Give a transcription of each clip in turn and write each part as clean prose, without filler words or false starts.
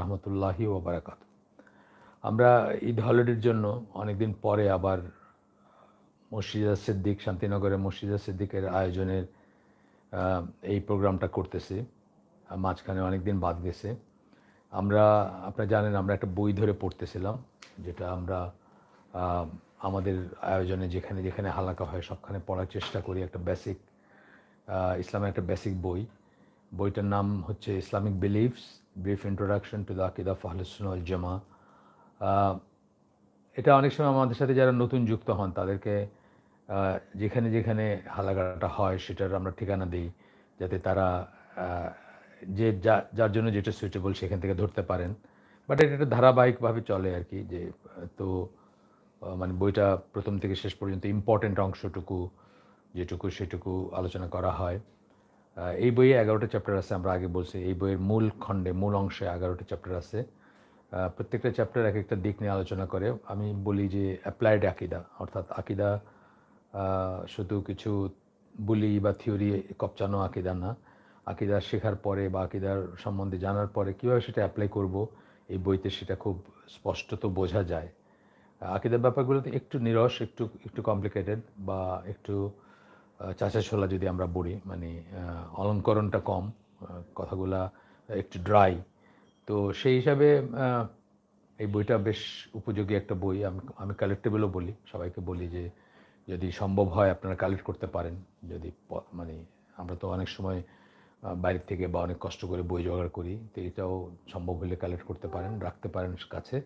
রহমতুল্লাহি ওয়া বারাকাতুহু। আমরা ঈদ হলিডের জন্য অনেকদিন পরে আবার মসজিদে সিদ্দিক, শান্তিনগরের মসজিদে সিদ্দিকের আয়োজনের এই প্রোগ্রামটা করতেছি। মাঝখানে অনেকদিন বাদ গেছে। আপনারা জানেন আমরা একটা বই ধরে পড়তেছিলাম, যেটা আমরা আমাদের আয়োজনে যেখানে যেখানে হালাকা হয় সবখানে পড়ার চেষ্টা করি। একটা বেসিক ইসলামের একটা বেসিক বই। বইটার নাম হচ্ছে Islamic believes, brief introduction to the আকিদা অফ আহলুস সুন্নাহ ওয়াল জামাআহ। এটা অনেক সময় আমাদের সাথে যারা নতুন যুক্ত হন তাদেরকে যেখানে যেখানে হালাকাটা হয় সেটার আমরা ঠিকানা দিই, যাতে তারা যে যার জন্য যেটা সুইটেবল সেখান থেকে ধরতে পারেন। বাট এটা একটা ধারাবাহিকভাবে চলে আর কি, যে তো মানে বইটা প্রথম থেকে শেষ পর্যন্ত ইম্পর্টেন্ট অংশটুকু যেটুকু সেটুকু আলোচনা করা হয়। এই বইয়ে 11টা চ্যাপ্টার আছে। আমরা আগে বলছি এই বইয়ের মূল খণ্ডে, মূল অংশে 11টা চ্যাপ্টার আছে। প্রত্যেকটা চ্যাপ্টার এক একটা দিক নিয়ে আলোচনা করে। আমি বলি যে অ্যাপ্লাইড আকিদা, অর্থাৎ আকিদা শুধু কিছু বুলি বা থিওরি কপচানো আকিদা না, আকিদা শেখার পরে বা আকিদার সম্বন্ধে জানার পরে কীভাবে সেটা অ্যাপ্লাই করব, এই বইতে সেটা খুব স্পষ্টত বোঝা যায়। আকিদার ব্যাপারগুলোতে একটু নিরস, একটু একটু কমপ্লিকেটেড বা একটু চাচা ছোলা যদি আমরা বলি, মানে অলঙ্করণটা কম, কথাগুলা একটু ড্রাই। তো সেই হিসাবে এই বইটা বেশ উপযোগী একটা বই। আমি কালেক্টেবলও বলি, সবাইকে বলি যে যদি সম্ভব হয় আপনারা কালেক্ট করতে পারেন। যদি মানে আমরা তো অনেক সময় বাইরের থেকে বা অনেক কষ্ট করে বই জোগাড় করি, তো এটাও সম্ভব হলে কালেক্ট করতে পারেন, রাখতে পারেন কাছে,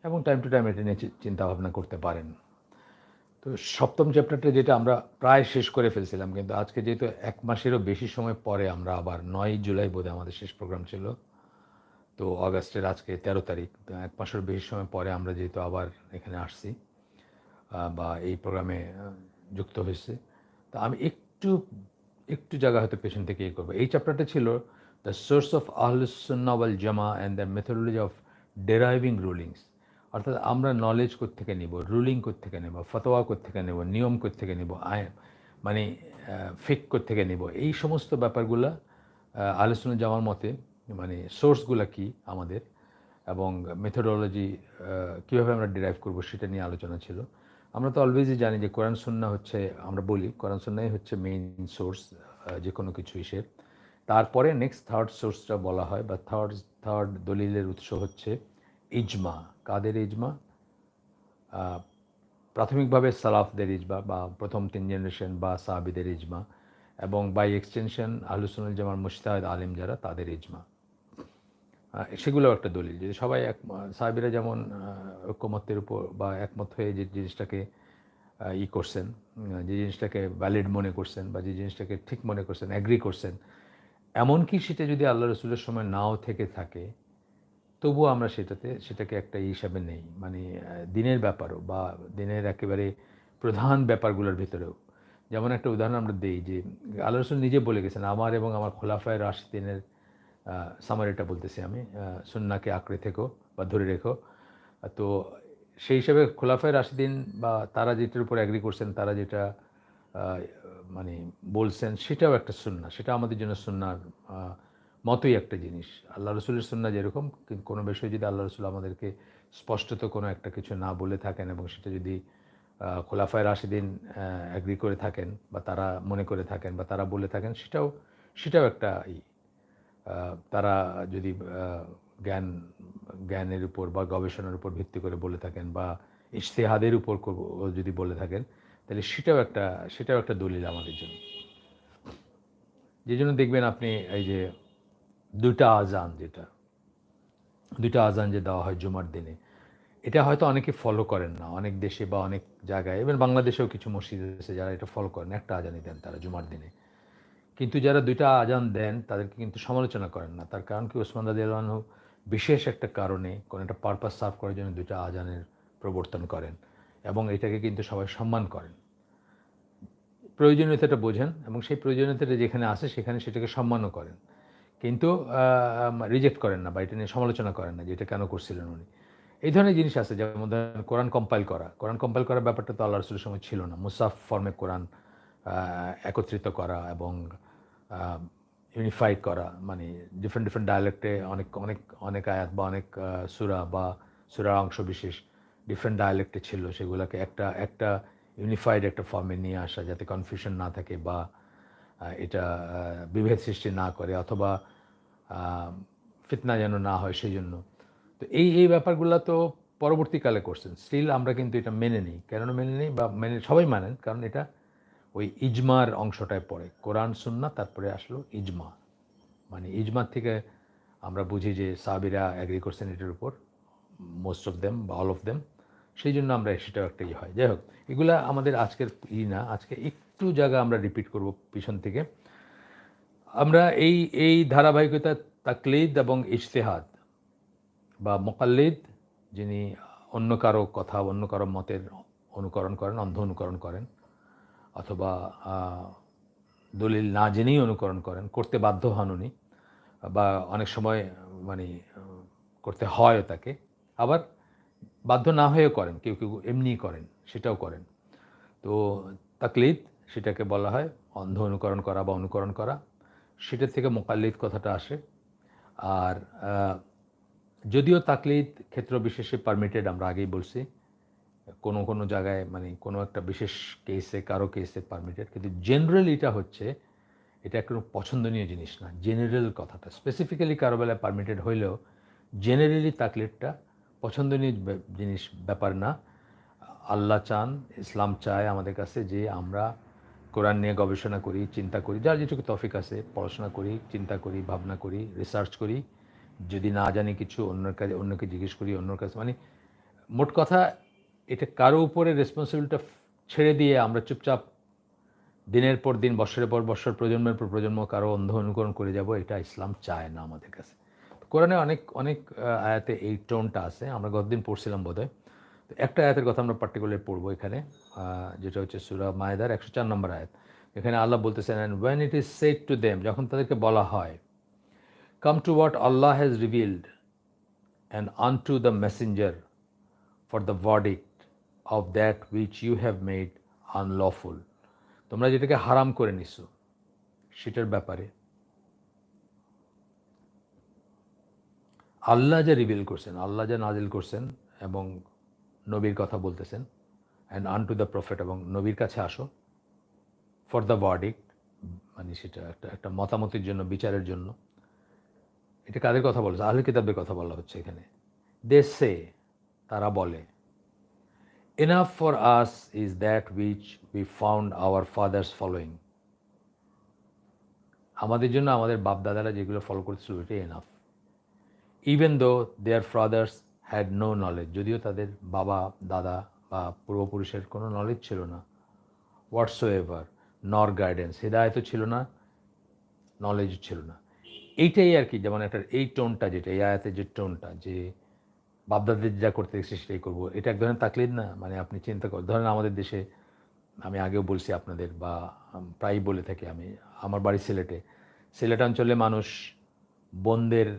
এবং টাইম টু টাইম এটা নিয়ে চিন্তা ভাবনা করতে পারেন। তো সপ্তম চ্যাপ্টারটা যেটা আমরা প্রায় শেষ করে ফেলছিলাম, কিন্তু আজকে যেহেতু 1 মাসেরও বেশি সময় পরে আমরা আবার 9 জুলাই বোধহয় আমাদের শেষ প্রোগ্রাম ছিল, তো অগাস্টের আজকে 13 তারিখ, তো 1 মাসের বেশি সময় পরে আমরা যেহেতু আবার এখানে আসছি বা এই প্রোগ্রামে যুক্ত হয়েছে, তো আমি একটু জায়গা হয়তো পেছন থেকে করবো। এই চ্যাপ্টারটা ছিল দ্য সোর্স অফ আহলুস সুন্নাহ ওয়াল জামাআহ and the methodology of deriving rulings. অর্থাৎ আমরা নলেজ কোত্থেকে নেব, রুলিং কোত্থেকে নেব, ফতোয়া কোত্থেকে নেব, নিয়ম কোত্থেকে নেব, মানে ফিক কোত্থেকে নেব, এই সমস্ত ব্যাপারগুলো আহলুস সুন্নাহ জামার মতে মানে সোর্সগুলো কি আমাদের, এবং মেথোডোলজি কীভাবে আমরা ডিরাইভ করব সেটা নিয়ে আলোচনা ছিল। আমরা তো অলওয়েজই জানি যে কোরআন সুন্নাহ হচ্ছে, আমরা বলি কোরআন সুন্নাহই হচ্ছে মেইন সোর্স যে কোনো কিছু ইসের। তারপরে নেক্সট থার্ড সোর্সটা বলা হয়, বা থার্ড দলিলের উৎস হচ্ছে ইজমা। কাদের ইজমা? প্রাথমিকভাবে সালাফদের ইজমা বা প্রথম 3 জেনারেশন বা সাহাবীদের ইজমা, এবং বাই এক্সটেনশন আহলুস সুন্নাহ ওয়াল জামার মুজতাহিদ আলেম যারা, তাদের ইজমা। সেগুলোও একটা দলিল। যদি সবাই সাহাবীরা যেমন ঐকমত্যের উপর বা একমত হয়ে যে জিনিসটাকে করছেন, যে জিনিসটাকে ভ্যালিড মনে করছেন বা যে জিনিসটাকে ঠিক মনে করছেন, অ্যাগ্রি করছেন, এমনকি সেটা যদি আল্লাহ রসুলের সময় নাও থেকে থাকে, তবুও আমরা সেটাকে একটা হিসাবে নেই, মানে দিনের ব্যাপারও বা দিনের একেবারে প্রধান ব্যাপারগুলোর ভিতরেও। যেমন একটা উদাহরণ আমরা দিই, যে আল্লাহ রসুল নিজে বলে গেছেন, আমার এবং আমার খোলাফায়ে রাশিদিনের সামারিটা বলতেছি আমি, সুন্নাহকে আঁকড়ে থেকো বা ধরে রেখো। তো সেই হিসাবে খোলাফায়ে রাশিদিন বা তারা যেটার উপর অ্যাগ্রি করছেন, তারা যেটা মানে বলছেন, সেটাও একটা সুন্নাহ। সেটা আমাদের জন্য সুন্নাহর মতোই একটা জিনিস। আল্লাহ রসুলের সুন্নাহ যেরকম, কিন্তু কোনো বিষয়ে যদি আল্লাহ রসুল আমাদেরকে স্পষ্টত কোনো একটা কিছু না বলে থাকেন এবং সেটা যদি খোলাফায়ে রাশিদিন অ্যাগ্রি করে থাকেন বা তারা মনে করে থাকেন বা তারা বলে থাকেন, সেটাও একটা তারা যদি জ্ঞানের উপর বা গবেষণার উপর ভিত্তি করে বলে থাকেন বা ইজতিহাদের উপর যদি বলে থাকেন, তাহলে সেটাও একটা দলিল আমাদের জন্য। যে জন্য দেখবেন আপনি এই যে দুইটা আজান যে দেওয়া হয় জুমার দিনে, এটা হয়তো অনেকে ফলো করেন না, অনেক দেশে বা অনেক জায়গায়, ইভেন বাংলাদেশেও কিছু মসজিদ আছে যারা এটা ফলো করেন, একটা আজানই দেন তারা জুমার দিনে। কিন্তু যারা দুইটা আজান দেন তাদেরকে কিন্তু সমালোচনা করেন না। তার কারণ কি, ওসমান রাদিয়াল্লাহু আনহু বিশেষ একটা কারণে, কোনো একটা পারপাস সার্ভ করার জন্য দুইটা আজানের প্রবর্তন করেন, এবং এটাকে কিন্তু সবাই সম্মান করেন। প্রয়োজনীয়তাটা বোঝেন, এবং সেই প্রয়োজনীয়তাটা যেখানে আসে সেখানে সেটাকে সম্মানও করেন, কিন্তু রিজেক্ট করেন না বা এটা নিয়ে সমালোচনা করেন না যে এটা কেন করছিলেন উনি। এই ধরনের জিনিস আছে। যেমন ধরেন কোরআন কম্পাইল করার ব্যাপারটা তো আল্লাহ রসুলের সময় ছিল না। মুসাফ ফর্মে কোরআন একত্রিত করা এবং ইউনিফাইড করা, মানে ডিফারেন্ট ডায়ালেক্টে অনেক অনেক অনেক আয়াত বা অনেক সূরা বা সূরার অংশ বিশেষ ডিফারেন্ট ডায়ালেক্টে ছিল, সেগুলোকে একটা একটা ইউনিফাইড একটা ফর্মে নিয়ে আসা, যাতে কনফিউশন না থাকে বা এটা বিভেদ সৃষ্টি না করে অথবা ফিতনা যেন না হয় সেই জন্য। তো এই ব্যাপারগুলো তো পরবর্তীকালে করছেন। স্টিল আমরা কিন্তু এটা মেনে নিই। কেন মেনে নিই বা মেনে সবাই মানেন, কারণ এটা ওই ইজমার অংশটায় পড়ে। কোরআন সুন্নাহ তারপরে আসলো ইজমা। মানে ইজমার থেকে আমরা বুঝি যে সাহাবীরা এগ্রি করছেন এটার উপর, মোস্ট অফ দেম বা অল অফ দেম। সেই জন্য আমরা সেটাও একটা হয়। যাই হোক, এগুলা আমাদের আজকের না, আজকে একটু জায়গা আমরা রিপিট করব পিছন থেকে। আমরা এই ধারাবাহিকতা তাকলিদ এবং ইজতিহাদ বা মুকাল্লিদ, যিনি অন্য কারো কথা অন্য কারো মতের অনুকরণ করেন, অন্ধ অনুকরণ করেন, অথবা দলিল না জেনেই অনুকরণ করেন, করতে বাধ্য হন উনি, বা অনেক সময় মানে করতে হয় তাকে, আবার বাধ্য না হয়েও করেন, কেউ কেউ এমনিই করেন, সেটাও করেন। তো তাকলিদ, সেটাকে বলা হয় অন্ধ অনুকরণ করা বা অনুকরণ করা, সেটার থেকে মুকাল্লিদ কথাটা আসে। আর যদিও তাকলিদ ক্ষেত্র বিশেষে পারমিটেড, আমরা আগেই বলছি, কোনো কোনো জায়গায় মানে কোনো একটা বিশেষ কেসে কারো কেসে পারমিটেড, কিন্তু জেনারেল এটা হচ্ছে, এটা কোনো পছন্দনীয় জিনিস না। জেনারেল কথাটা স্পেসিফিক্যালি কারো বেলায় পারমিটেড হইলেও জেনারেলি তাকলিদটা পছন্দনীয় জিনিস ব্যাপার না। আল্লাহ চান, ইসলাম চায় আমাদের কাছে যে আমরা কোরআন নিয়ে গবেষণা করি, চিন্তা করি, যার যেটুকু তৌফিক আছে পড়াশোনা করি, চিন্তা করি, ভাবনা করি, রিসার্চ করি, যদি না জানি কিছু অন্যকে জিজ্ঞেস করি, অন্যর কাছে, মানে মোট কথা এটা কারো উপরে রেসপন্সিবিলিটিটা ছেড়ে দিয়ে আমরা চুপচাপ দিনের পর দিন, বৎসরের পর বৎসর, প্রজন্মের পর প্রজন্ম কারো অন্ধ অনুকরণ করে যাব, এটা ইসলাম চায় না আমাদের কাছে। কোরআনে অনেক অনেক আয়াতে এই টোনটা আছে, আমরা গতদিন পড়ছিলাম বোধহয়। তো একটা আয়াতের কথা আমরা পার্টিকুলার পড়বো এখানে, যেটা হচ্ছে সূরা মায়েদার 104 নম্বর আয়াত। এখানে আল্লাহ বলতেছেন, and when it is said to them, যখন তাদেরকে বলা হয়, come to what Allah has revealed and unto the messenger for the verdict of that which you have made unlawful, তোমরা যেটাকে হারাম করে নিছো সেটার ব্যাপারে আল্লাহ যা রিভিল করছেন, আল্লাহ যা নাজিল করছেন, এবং নবীর কথা বলতেছেন, and unto the prophet, এবং নবীর কাছে আসো, ফর দ্য ভার্ডিক্ট, মানে সেটা একটা একটা মতামতের জন্য, বিচারের জন্য। এটা কাদের কথা বলছে? আহলে কিতাবের কথা বলা হচ্ছে এখানে। দে সে, তারা বলে, enough for us is that which we found our fathers following, আমাদের জন্য আমাদের বাপ দাদারা যেগুলো ফলো করছিল ওইটাই enough. Even though their fathers had no knowledge, যদিও তাদের বাবা দাদা বা পূর্বপুরুষের কোনো নলেজ ছিল না, হোয়াটসো এভার, নর গাইডেন্স, হেদায়তও ছিল না, নলেজও ছিল না। এইটাই আর কি, যেমন একটা এই টোনটা, যেটা এই আয়াতের যে টোনটা, যে বাপদাদের যা করতে দেখছি সেটাই করবো, এটা এক ধরনের তাকলিদ না? মানে আপনি চিন্তা করেন, ধরেন আমাদের দেশে, আমি আগেও বলছি আপনাদের, বা প্রায়ই বলে থাকি, আমি আমার বাড়ি সিলেট অঞ্চলে মানুষ বোনদের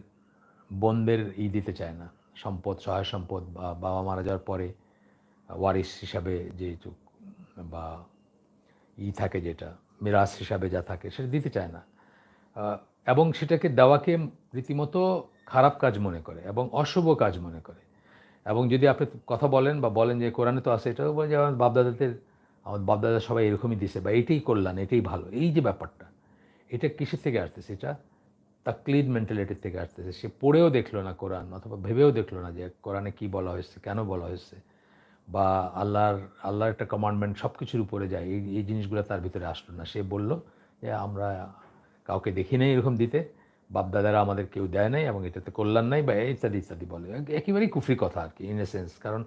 বোনদের দিতে চায় না, সম্পদ, সহায় সম্পদ, বা বাবা মারা যাওয়ার পরে ওয়ারিস হিসাবে যে বা থাকে, যেটা মিরাস হিসাবে যা থাকে, সেটা দিতে চায় না, এবং সেটাকে দেওয়াকে রীতিমতো খারাপ কাজ মনে করে এবং অশুভ কাজ মনে করে। এবং যদি আপনি কথা বলেন বা বলেন যে কোরআনে তো আছে, এটাও বলে যে আমার বাপদাদা সবাই এরকমই দিছে, বা এটাই কল্যাণ, এটাই ভালো, এই যে ব্যাপারটা, এটা কিসের থেকে আসতেছে? এটা তাকলিদ মেন্টালিটির থেকে আসতেছে। সে পড়েও দেখলো না কোরআন, অথবা ভেবেও দেখলো না যে কোরআনে কী বলা হয়েছে, কেন বলা হয়েছে, বা আল্লাহর একটা কমান্ডমেন্ট সব কিছুর উপরে যায়, এই জিনিসগুলো তার ভিতরে আসলো না। সে বলল যে আমরা কাউকে দেখি নাই এরকম দিতে, বাপদাদারা আমাদের কেউ দেয় নাই, এবং এটাতে কল্যাণ নাই, বা ইত্যাদি ইত্যাদি বলে, একেবারেই কুফরি কথা আর কি, ইন এ সেন্স। কারণ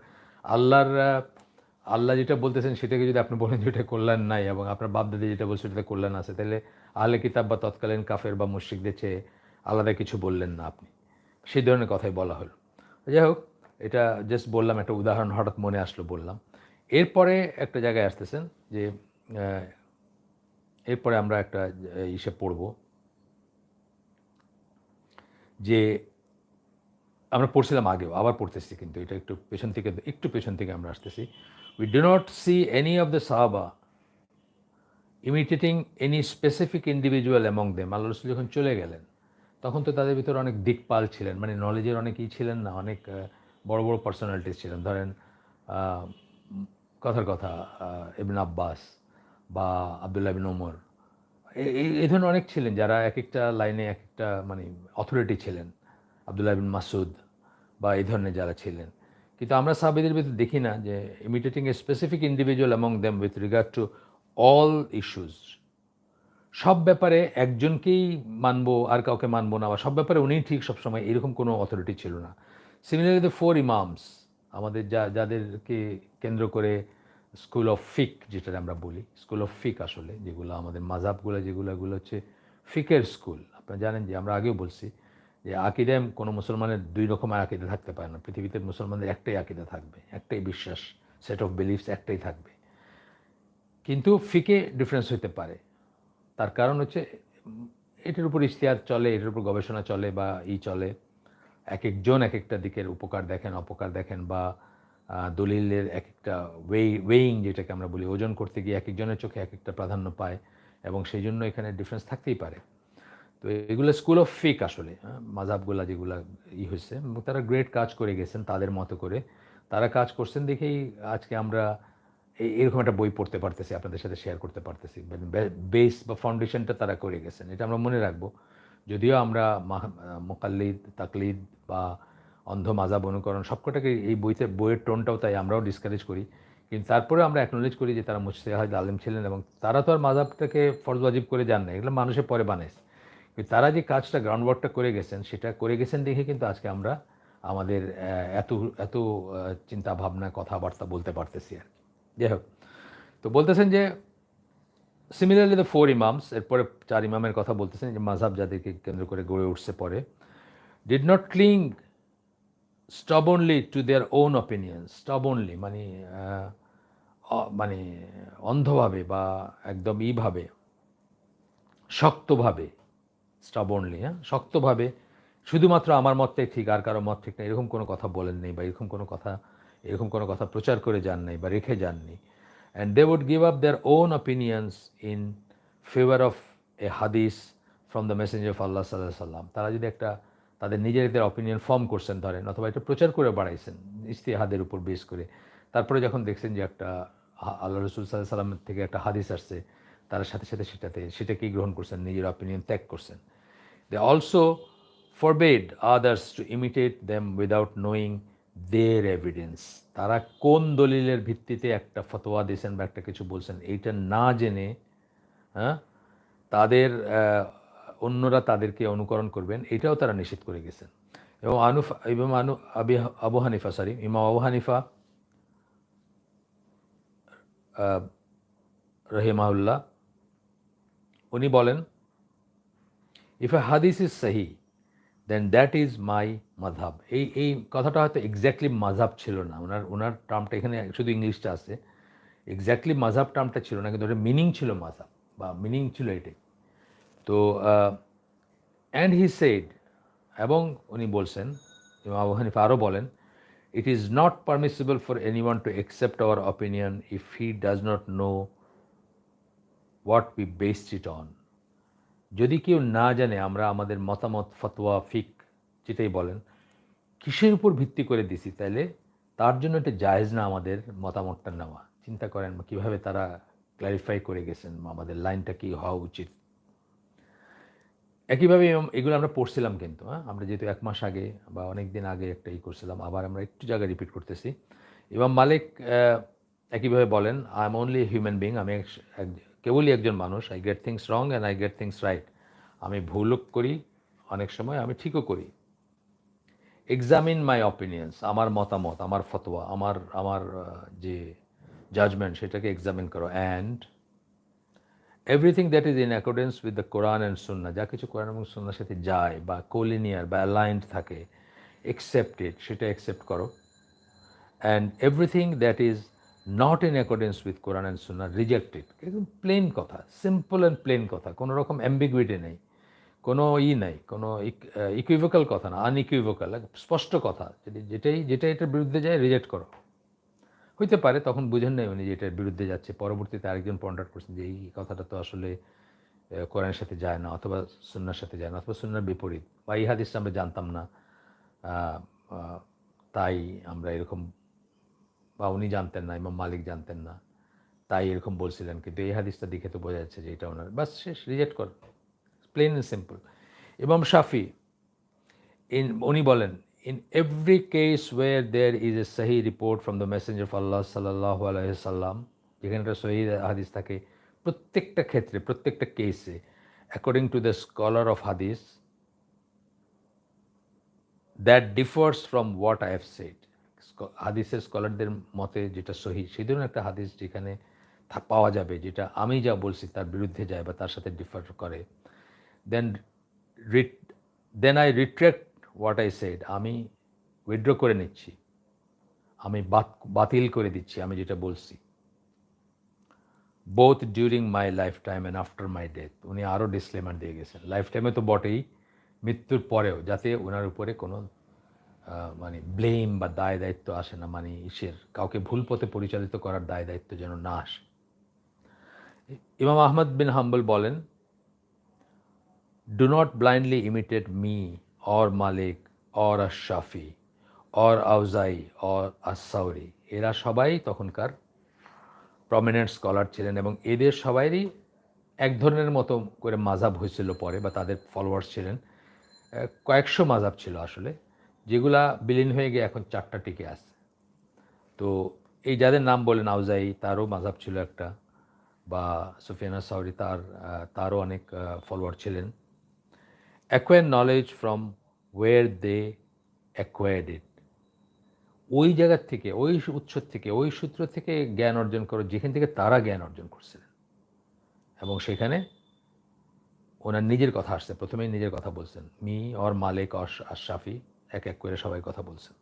আল্লাহ যেটা বলতেছেন সেটাকে যদি আপনি বলেন যে এটা কল্যাণ নাই, এবং আপনার বাপদাদি যেটা বলছে সেটাতে কল্যাণ আছে, তাহলে আহলে কিতাব বা তৎকালীন কাফের বা মুশরিকদের চেয়ে আলাদা কিছু বললেন না আপনি, সেই ধরনের কথাই বলা হলো। যাই হোক, এটা জাস্ট বললাম, একটা উদাহরণ হঠাৎ মনে আসলো বললাম। এরপরে একটা জায়গায় আসতেছেন যে এরপরে আমরা একটা ইসে পড়ব, যে আমরা পড়ছিলাম আগেও, আবার পড়তেছি, কিন্তু এটা একটু পেছন থেকে আমরা আসতেছি। We do not see any of the সাহাবা imitating any specific individual among them. আল্লাহ রসুল যখন চলে গেলেন তখন তো তাদের ভিতরে অনেক দিকপাল ছিলেন, মানে নলেজের অনেকেই ছিলেন না, অনেক বড় বড় পার্সোনালিটিস ছিলেন। ধরেন আহ, কথার কথা ইবনে আব্বাস বা আবদুল্লাহ বিন ওমর, এই ধরনের অনেক ছিলেন যারা এক একটা লাইনে এক একটা মানে অথরিটি ছিলেন। আবদুল্লাহ বিন মাসুদ বা এই ধরনের যারা ছিলেন। কিন্তু আমরা সাহাবীদের ভিতরে দেখি না যে imitating a specific individual among them with regard to all issues. সব ব্যাপারে একজনকেই মানবো আর কাউকে মানবো না, বা সব ব্যাপারে উনিই ঠিক সবসময়, এরকম কোনো অথরিটি ছিল না। সিমিলারলি দ্য ফোর ইমামস, আমাদের যাদেরকে কেন্দ্র করে স্কুল অফ ফিক, যেটা আমরা বলি স্কুল অফ ফিক, আসলে যেগুলো আমাদের মাযহাবগুলো এগুলো হচ্ছে ফিকের স্কুল। আপনারা জানেন যে আমরা আগেও বলছি যে আকিদায় কোনো মুসলমানের দুই রকমের আকিদা থাকতে পারে না। পৃথিবীতে মুসলমানদের একটাই আকিদা থাকবে, একটাই বিশ্বাস, সেট অফ বিলিফস একটাই থাকবে। কিন্তু ফিকে ডিফারেন্স হতে পারে। তার কারণ হচ্ছে এটার উপর ইজতিহাদ চলে, এটার উপর গবেষণা চলে বা চলে। এক একজন এক একটা দিকের উপকার দেখেন, অপকার দেখেন, বা দলিলের এক একটা ওয়েইং, যেটাকে আমরা বলি, ওজন করতে গিয়ে এক একজনের চোখে এক একটা প্রাধান্য পায়, এবং সেই জন্য এখানে ডিফারেন্স থাকতেই পারে। তো এগুলো স্কুল অফ ফিক আসলে, মাযহাবগুলা যেগুলো হয়েছে, এবং তারা গ্রেট কাজ করে গেছেন তাদের মতো করে। তারা কাজ করছেন দেখেই আজকে আমরা এরকম একটা বই পড়তে পারতেছি, আপনাদের সাথে শেয়ার করতে পারতেছি। বেস বা ফাউন্ডেশনটা তারা করে গেছেন, এটা আমরা মনে রাখবো। যদিও আমরা মোকাল্লিদ, তাকলিদ বা অন্ধ মাযহাব অনুকরণ সবকটাকে এই বইয়ের টোনটাও তাই আমরাও ডিসকারেজ করি, কিন্তু তারপরে আমরা অ্যাকনোলেজ করি যে তারা মুজতাহিদ আলেম ছিলেন, এবং তারা তো আর মাযহাবটাকে ফরজ ওয়াজিব করে যান না, এগুলো মানুষের পরে বানাইছে। কিন্তু তারা যে কাজটা, গ্রাউন্ডওয়ার্কটা করে গেছেন, সেটা করে গেছেন দেখে কিন্তু আজকে আমরা আমাদের এত এত চিন্তা ভাবনা, কথাবার্তা বলতে পারতেছি আর কি। যাই হোক, তো বলতেছেন যে সিমিলারলি দ্য ফোর ইমামস, এরপরে চার ইমামের কথা বলতেছেন যে মাযহাব যাদেরকে কেন্দ্র করে গড়ে উঠছে পরে, did not cling stubbornly to their own opinions. Stubbornly মানে মানে অন্ধভাবে বা একদম ভাবে, শক্তভাবে, স্টবনলি, শক্তভাবে শুধুমাত্র আমার মতটাই ঠিক আর কারো মত ঠিক না, এরকম কোনো কথা বলেন নেই, বা এরকম কোনো কথা প্রচার করে যান নাই বা রেখে যাননি। And they would give up their own opinions in favour of a হাদিস ফ্রম দ্য মেসেঞ্জার অফ আল্লাহ সাল্লাহ সাল্লাম। তারা যদি একটা তাদের নিজেদের অপিনিয়ন ফর্ম করছেন ধরেন, অথবা এটা প্রচার করে বাড়াইছেন ইজতিহাদের উপর বেস করে, তারপরে যখন দেখছেন যে একটা আল্লাহ রসুল সাল্লাহ সাল্লামের থেকে একটা হাদিস আসছে, তার সাথে সাথে সেটাকেই গ্রহণ করছেন, নিজের অপিনিয়ন ত্যাগ করছেন। They also forbade others to imitate them without knowing their evidence. তারা কোন দলিলের ভিত্তিতে একটা ফতোয়া দিয়েছেন বা একটা কিছু বলছেন, এইটা না জেনে তাদের অন্যরা তাদেরকে অনুকরণ করবেন, এটাও তারা নিষেধ করে গেছেন। এবং আবু হানিফা ইমাম আবু হানিফা রহিমাহুল্লাহ, উনি বলেন, ইফ এ হাদিস ইজ সাহি দেন দ্যাট ইজ মাই মাযহাব। এই কথাটা হয়তো এক্স্যাক্টলি মাযহাব ছিল না, ওনার টার্মটা এখানে শুধু ইংলিশটা আছে, এক্স্যাক্টলি মাযহাব টার্মটা ছিল না, কিন্তু ওটা মিনিং ছিল মাযহাব, বা মিনিং ছিল এটাই। তো অ্যান্ড হি সেড, এবং উনি বলছেন, ইমাম আবু হানিফা আরও বলেন, it is not permissible for anyone to accept our opinion if he does not know what we based it on. যদি কেউ না জানে আমরা আমাদের মতামত, ফতোয়া, ফিক যেটাই বলেন, কিসের উপর ভিত্তি করে দিছি, তাইলে তার জন্য এটা জায়েজ না আমাদের মতামতটা নেওয়া। চিন্তা করেন কীভাবে তারা ক্ল্যারিফাই করে গেছেন আমাদের লাইনটা কী হওয়া উচিত। একইভাবে এগুলো আমরা পড়ছিলাম, কিন্তু আমরা যেহেতু 1 মাস আগে বা অনেক দিন আগে একটা করছিলাম, আবার আমরা একটু জায়গায় রিপিট করতেছি। ইমাম মালিক একইভাবে বলেন, I am only human being, আমি কেবলই একজন মানুষ। I get things wrong and I get things right. আমি ভুলও করি, অনেক সময় আমি ঠিকও করি। এক্সামিন মাই অপিনিয়ন্স, আমার মতামত, আমার ফতোয়া, আমার যে জাজমেন্ট, সেটাকে এক্সামিন করো। And everything that is in accordance with the Quran and সুন্নাহ, যা কিছু কোরআন এবং সুন্নাহর সাথে যায় বা কোলিনিয়ার বা অ্যালাইন্ড থাকে, অ্যাকসেপ্টেড, সেটা অ্যাকসেপ্ট করো। And everything that is not in accordance with Quran and Sunnah, rejected. একদম প্লেন কথা, সিম্পল অ্যান্ড প্লেন কথা, কোনো রকম অ্যাম্বিগুইটি নেই, কোনো নাই, কোনো ইকুইভোকাল কথা না, আনইকুইভোকাল, স্পষ্ট কথা। যেটা এটার বিরুদ্ধে যায় রিজেক্ট করো। হইতে পারে তখন বুঝেন নাই উনি যে এটার বিরুদ্ধে যাচ্ছে। পরবর্তীতে আরেকজন পয়েন্ট আউট করছেন যে এই কথাটা তো আসলে কোরআনের সাথে যায় না, অথবা সুন্নাহর সাথে যায় না, অথবা সুন্নাহর বিপরীত, বা এই হাদিসটা আমরা জানতাম না, আ আ তাই আমরা এরকম, বা উনি জানতেন না, ইমাম মালিক জানতেন না, তাই এরকম বলছিলেন। কিন্তু এই হাদিসটা দেখে তো বোঝা যাচ্ছে যে এটা ওনার, বাস শেষ, রিজেক্ট কর, প্লেন এন্ড সিম্পল। ইমাম শাফি উনি বলেন, in every case where there is a সহি report from the messenger of আল্লাহ সাল্লাল্লাহু আলাইহি সাল্লাম, যেখানে একটা সহি হাদিস থাকে, প্রত্যেকটা ক্ষেত্রে, প্রত্যেকটা কেসে, according to the scholar of হাদিস, that differs from what I have said, হাদিসের স্কলারদের মতে যেটা সহি, সেই ধরনের একটা হাদিস যেখানে পাওয়া যাবে যেটা আমি যা বলছি তার বিরুদ্ধে যায় বা তার সাথে ডিফার করে, then then I retract what I said, আমি উইথড্র করে নিচ্ছি, আমি বাতিল করে দিচ্ছি আমি যেটা বলছি, both during my life time and after my death. উনি আরও ডিসক্লেমার দিয়ে গেছেন, লাইফ টাইমে তো বটেই, মৃত্যুর পরেও যাতে ওনার উপরে কোনো মানে ব্লেম বা দায় দায়িত্ব আসে না, মানে কাউকে ভুল পথে পরিচালিত করার দায় দায়িত্ব যেন না আসে। ইমাম আহমদ বিন হাম্বল বলেন, do not blindly imitate me or মালিক অর আশ-শাফি অর আউজাই অর আস-সাউরি। এরা সবাই তখনকার প্রমিনেন্ট স্কলার ছিলেন এবং এদের সবাইরই এক ধরনের মতো করে মাযহাব হয়েছিল পরে, বা তাদের ফলোয়ার্স ছিলেন। কয়েকশো মাযহাব ছিল আসলে, যেগুলা বিলীন হয়ে গিয়ে এখন 4টা টিকে আছে। তো এই যাদের নাম বলেন, আউজাই তারও মাযহাব ছিল একটা, বা সুফিয়ান আস-সাউরি তারও অনেক ফলোয়ার ছিলেন। Acquire knowledge from where they acquired it, ওই জায়গার থেকে, ওই উৎস থেকে, ওই সূত্র থেকে জ্ঞান অর্জন করো যেখান থেকে তারা জ্ঞান অর্জন করছিলেন। এবং সেখানে ওনার নিজের কথা আসছে, প্রথমেই নিজের কথা বলছেন, মি অর মালিক অর আশ-শাফি, এক এক করে সবাই কথা বলছেন।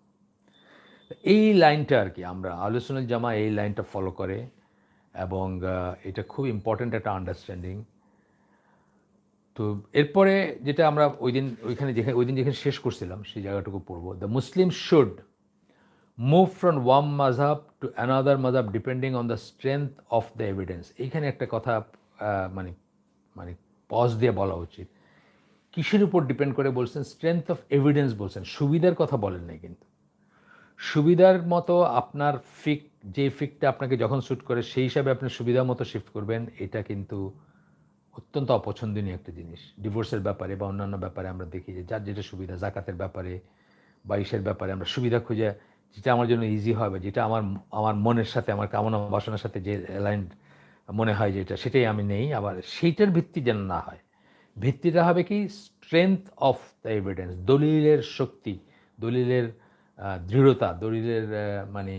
এই লাইনটা আর কি, আমরা আহলে সুন্নাত জামা এই লাইনটা ফলো করে, এবং এটা খুব ইম্পর্ট্যান্ট একটা আন্ডারস্ট্যান্ডিং। তো এরপরে যেটা আমরা ওই দিন যেখানে শেষ করছিলাম সেই জায়গাটুকু পড়বো, the Muslim should move from one মাযহাব টু অ্যানাদার মাযহাব depending on the strength of the evidence. এইখানে একটা কথা মানে মানে পজ দিয়ে বলা উচিত, কিসের উপর ডিপেন্ড করে বলছেন? স্ট্রেংথ অফ এভিডেন্স বলছেন, সুবিধার কথা বলেন নাই কিন্তু। সুবিধার মতো আপনার যে ফিকটা আপনাকে যখন শ্যুট করে সেই হিসাবে আপনি সুবিধা মতো শিফট করবেন, এটা কিন্তু অত্যন্ত অপছন্দনীয় একটা জিনিস। ডিভোর্সের ব্যাপারে বা অন্যান্য ব্যাপারে আমরা দেখি যে যার যেটা সুবিধা, জাকাতের ব্যাপারে বা ইসের ব্যাপারে আমরা সুবিধা খুঁজে, যেটা আমার জন্য ইজি হয় বা যেটা আমার মনের সাথে, আমার কামনা বাসনার সাথে যে অ্যালাইন্ড মনে হয় যেটা, সেটাই আমি নেই। আবার সেইটার ভিত্তি যেন না হয়, ভিত্তিটা হবে কি? স্ট্রেংথ অফ দ্য এভিডেন্স, দলিলের শক্তি, দলিলের দৃঢ়তা, দলিলের মানে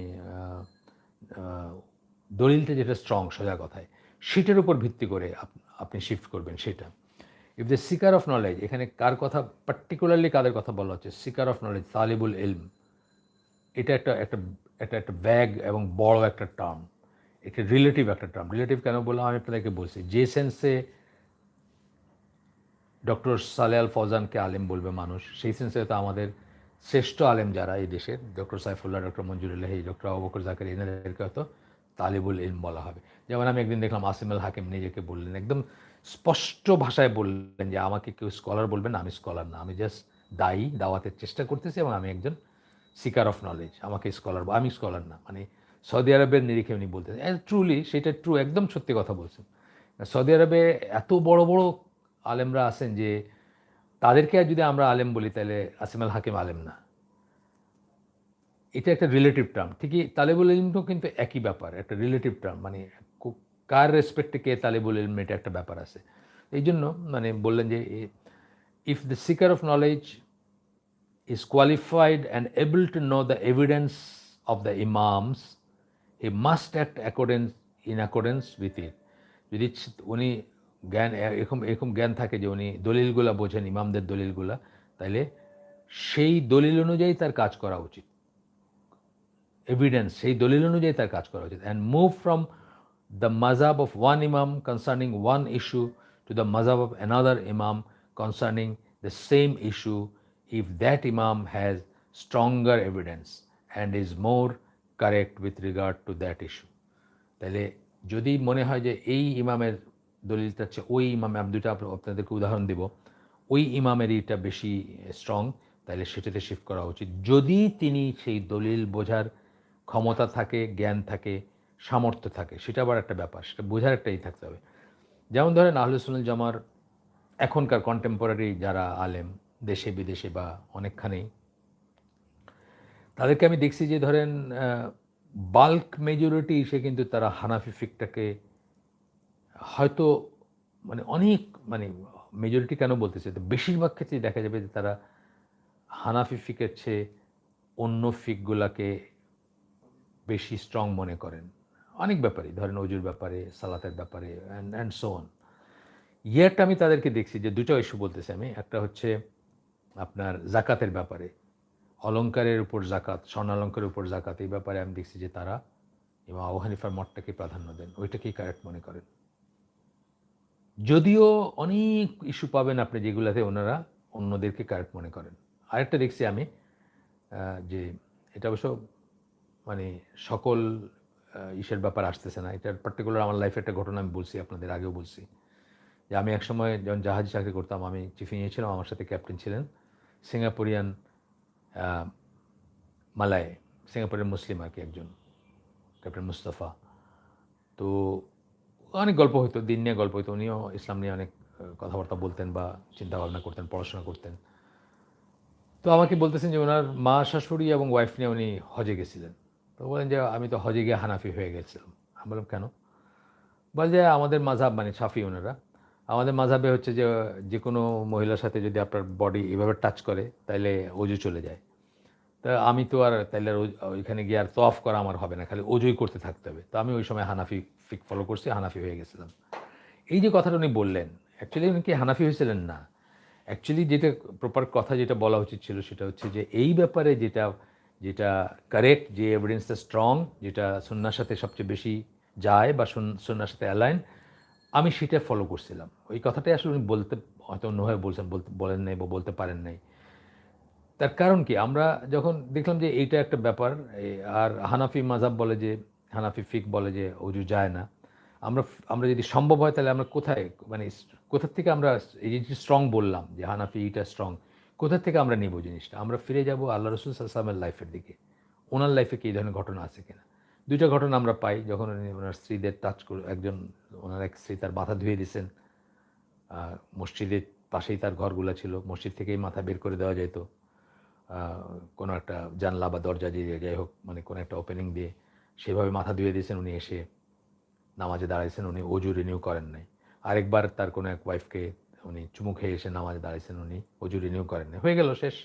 দলিলটা যেটা স্ট্রং, সোজা কথায়, সেটার উপর ভিত্তি করে আপনি শিফট করবেন সেটা। If the seeker of knowledge, এখানে কার কথা, পার্টিকুলারলি কাদের কথা বলা হচ্ছে? সিকার অফ নলেজ, তালিবুল ইলম। এটা একটা ব্যাগ এবং বড় একটা টার্ম, একটা রিলেটিভ একটা টার্ম। রিলেটিভ কেন বললাম আমি আপনাদেরকে বলছি, যে সেন্সে ডক্টর সালেহ আল ফৌজানকে আলেম বলবে মানুষ, সেই সেন্সে তো আমাদের শ্রেষ্ঠ আলেম যারা এই দেশের, ডক্টর সাইফুল্লাহ, ডক্টর মঞ্জুরুল্লাহি, ডক্টর আবু বকর জাকারিয়া, এনাদেরকে হয়তো তালিবুল ইলম বলা হবে। যেমন আমি একদিন দেখলাম আসিম আল হাকিম নিজেকে বললেন, একদম স্পষ্ট ভাষায় বললেন যে আমাকে কেউ স্কলার বলবেন না, আমি স্কলার না, আমি জাস্ট দাওয়াতের চেষ্টা করতেছি এবং আমি একজন সিকার অফ নলেজ, আমাকে স্কলার, আমি স্কলার না। মানে সৌদি আরবের নিরিখে উনি বলতেছেন, ট্রুলি সেটা ট্রু, একদম সত্যি কথা বলছেন। সৌদি আরবে এত বড় বড় আলেমরা আছেন যে তাদেরকে আর যদি আমরা আলেম বলি তাহলে আসিম আল হাকিম আলেম না। এটা একটা রিলেটিভ টার্ম। ঠিকই তালেবুল ইলমটাও কিন্তু একই ব্যাপার, একটা রিলেটিভ টার্ম, মানে কার রেসপেক্টে কে তালেবুল ইলম, এটা একটা ব্যাপার আছে। এই জন্য মানে বললেন যে if the seeker of knowledge is qualified and able to know the evidence of the imams, he must act in accordance with it. যদি উনি জ্ঞান এরকম জ্ঞান থাকে যে উনি দলিলগুলা বোঝেন, ইমামদের দলিলগুলা, তাইলে সেই দলিল অনুযায়ী তার কাজ করা উচিত। এভিডেন্স, সেই দলিল অনুযায়ী তার কাজ করা উচিত। অ্যান্ড মুভ ফ্রম দ্য মাযহাব অফ ওয়ান ইমাম concerning one issue to the মাযহাব অফ অ্যানাদার ইমাম concerning the same issue if that imam has stronger evidence and is more correct with regard to that issue. তাহলে যদি মনে হয় যে এই ইমামের দলিলটা হচ্ছে ওই ইমামে, আমি দুইটা আপনাদেরকে উদাহরণ দেব, ওই ইমামেরইটা বেশি স্ট্রং, তাহলে সেটাতে শিফট করা উচিত, যদি তিনি সেই দলিল বোঝার ক্ষমতা থাকে, জ্ঞান থাকে, সামর্থ্য থাকে। সেটা আবার একটা ব্যাপার, সেটা বোঝার একটাই থাকতে হবে। যেমন ধরেন আহলে সুন্নাত জামার এখনকার কন্টেম্পোরারি যারা আলেম দেশে বিদেশে বা অনেকখানেই, তাদেরকে আমি দেখছি যে ধরেন বাল্ক মেজরিটি এসে কিন্তু তারা হানাফি ফিকটাকে হয়তো মানে অনেক মানে মেজরিটি কেন বলতেছে, তো বেশিরভাগ ক্ষেত্রেই দেখা যাবে যে তারা হানাফি ফিকের চেয়ে অন্য ফিকগুলাকে বেশি স্ট্রং মনে করেন অনেক ব্যাপারে, ধরেন অজুর ব্যাপারে, সালাতের ব্যাপারে অ্যান্ড সো অন। ইয়েট আমি তাদেরকে দেখছি যে দুটো ইস্যু বলতেছি আমি, একটা হচ্ছে আপনার জাকাতের ব্যাপারে, অলঙ্কারের উপর জাকাত, স্বর্ণালঙ্কারের উপর জাকাত, এই ব্যাপারে আমি দেখছি যে তারা এবং আবু হানিফার মতটাকে প্রাধান্য দেন, ওইটাকেই কারেক্ট মনে করেন। যদিও অনেক ইস্যু পাবেন আপনি যেগুলাতে ওনারা অন্যদেরকে কারেক্ট মনে করেন। আরেকটা দেখছি আমি যে এটা অবশ্য মানে সকল ইসের ব্যাপার আসতেছে না, এটার পার্টিকুলার আমার লাইফে একটা ঘটনা আমি বলছি, আপনাদের আগেও বলছি যে আমি একসময় যখন জাহাজে চাকরি করতাম, আমি চিফ ইঞ্জিনিয়ার ছিলাম, আমার সাথে ক্যাপ্টেন ছিলেন সিঙ্গাপুরিয়ান মালায়, সিঙ্গাপুরের মুসলিম আর কি একজন, ক্যাপ্টেন মুস্তফা। তো অনেক গল্প হতো, দিন নিয়ে গল্প হতো, উনিও ইসলাম নিয়ে অনেক কথাবার্তা বলতেন বা চিন্তাভাবনা করতেন, পড়াশোনা করতেন। তো আমাকে বলতেছেন যে ওনার মা শাশুড়ি এবং ওয়াইফ নিয়ে উনি হজে গেছিলেন। তো বলেন যে আমি তো হজে গিয়ে হানাফি হয়ে গেছিলাম। আমি বললাম কেন? বলে যে আমাদের মাযহাব মানে শাফি ওনারা, আমাদের মাযহাবে হচ্ছে যে যে কোনো মহিলার সাথে যদি আপনার বডি এভাবে টাচ করে তাইলে অজু চলে যায়। তা আমি তো আর তাইলে আর ওইখানে গিয়ে আর তওয়াফ করা আমার হবে না, খালি অজুই করতে থাকতে হবে। তো আমি ওই সময় হানাফি ফিক ফলো করছি, হানাফি হয়ে গেছিলাম। এই যে কথাটা উনি বললেন, অ্যাকচুয়ালি উনি কি হানাফি হয়েছিলেন? না। অ্যাকচুয়ালি যেটা প্রপার কথা যেটা বলা উচিত ছিল সেটা হচ্ছে যে এই ব্যাপারে যেটা যেটা কারেক্ট, যে এভিডেন্সটা স্ট্রং, যেটা সুন্নাহর সাথে সবচেয়ে বেশি যায় বা সুন্নাহর সাথে অ্যালাইন, আমি সেটা ফলো করছিলাম। ওই কথাটাই আসলে উনি বলতে হয়তো অন্যভাবে বলছেন, বলেন নাই বা বলতে পারেন নাই। তার কারণ কি? আমরা যখন দেখলাম যে এইটা একটা ব্যাপার, আর হানাফি মাযহাব বলে যে, হানাফি ফিক বলে যে অজু যায় না। আমরা আমরা যদি সম্ভব হয় তাহলে আমরা কোথায় মানে কোথা থেকে আমরা এই যে স্ট্রং বললাম যে হানাফিটা স্ট্রং, কোথা থেকে আমরা নিব জিনিসটা? আমরা ফিরে যাব আল্লাহ রাসূল সাল্লাল্লাহু আলাইহি ওয়াসাল্লামের লাইফের দিকে। উনার লাইফে কি এই ধরনের ঘটনা আছে কিনা? ২ টা ঘটনা আমরা পাই, যখন উনি উনার স্ত্রীদের টাচ করে, একজন উনার এক স্ত্রী তার মাথা ধুয়ে দিছেন। মসজিদের পাশেই তার ঘরগুলা ছিল। মসজিদ থেকেই মাথা বের করে দেওয়া যাইত। আ কোনো একটা জানলা বা দরজা দিয়ে, যাই হোক মানে কোনো একটা ওপেনিং দিয়ে সেভাবে মাথা ধুয়ে দিয়েছেন উনি, এসে নামাজে দাঁড়াইছেন, উনি অজু রিনিউ করেন নাই। আরেকবার তার কোনো এক ওয়াইফকে উনি চুমু খেয়ে এসে নামাজে দাঁড়াইছেন, উনি অজু রিনিউ করেন নাই। হয়ে গেল, শেষ।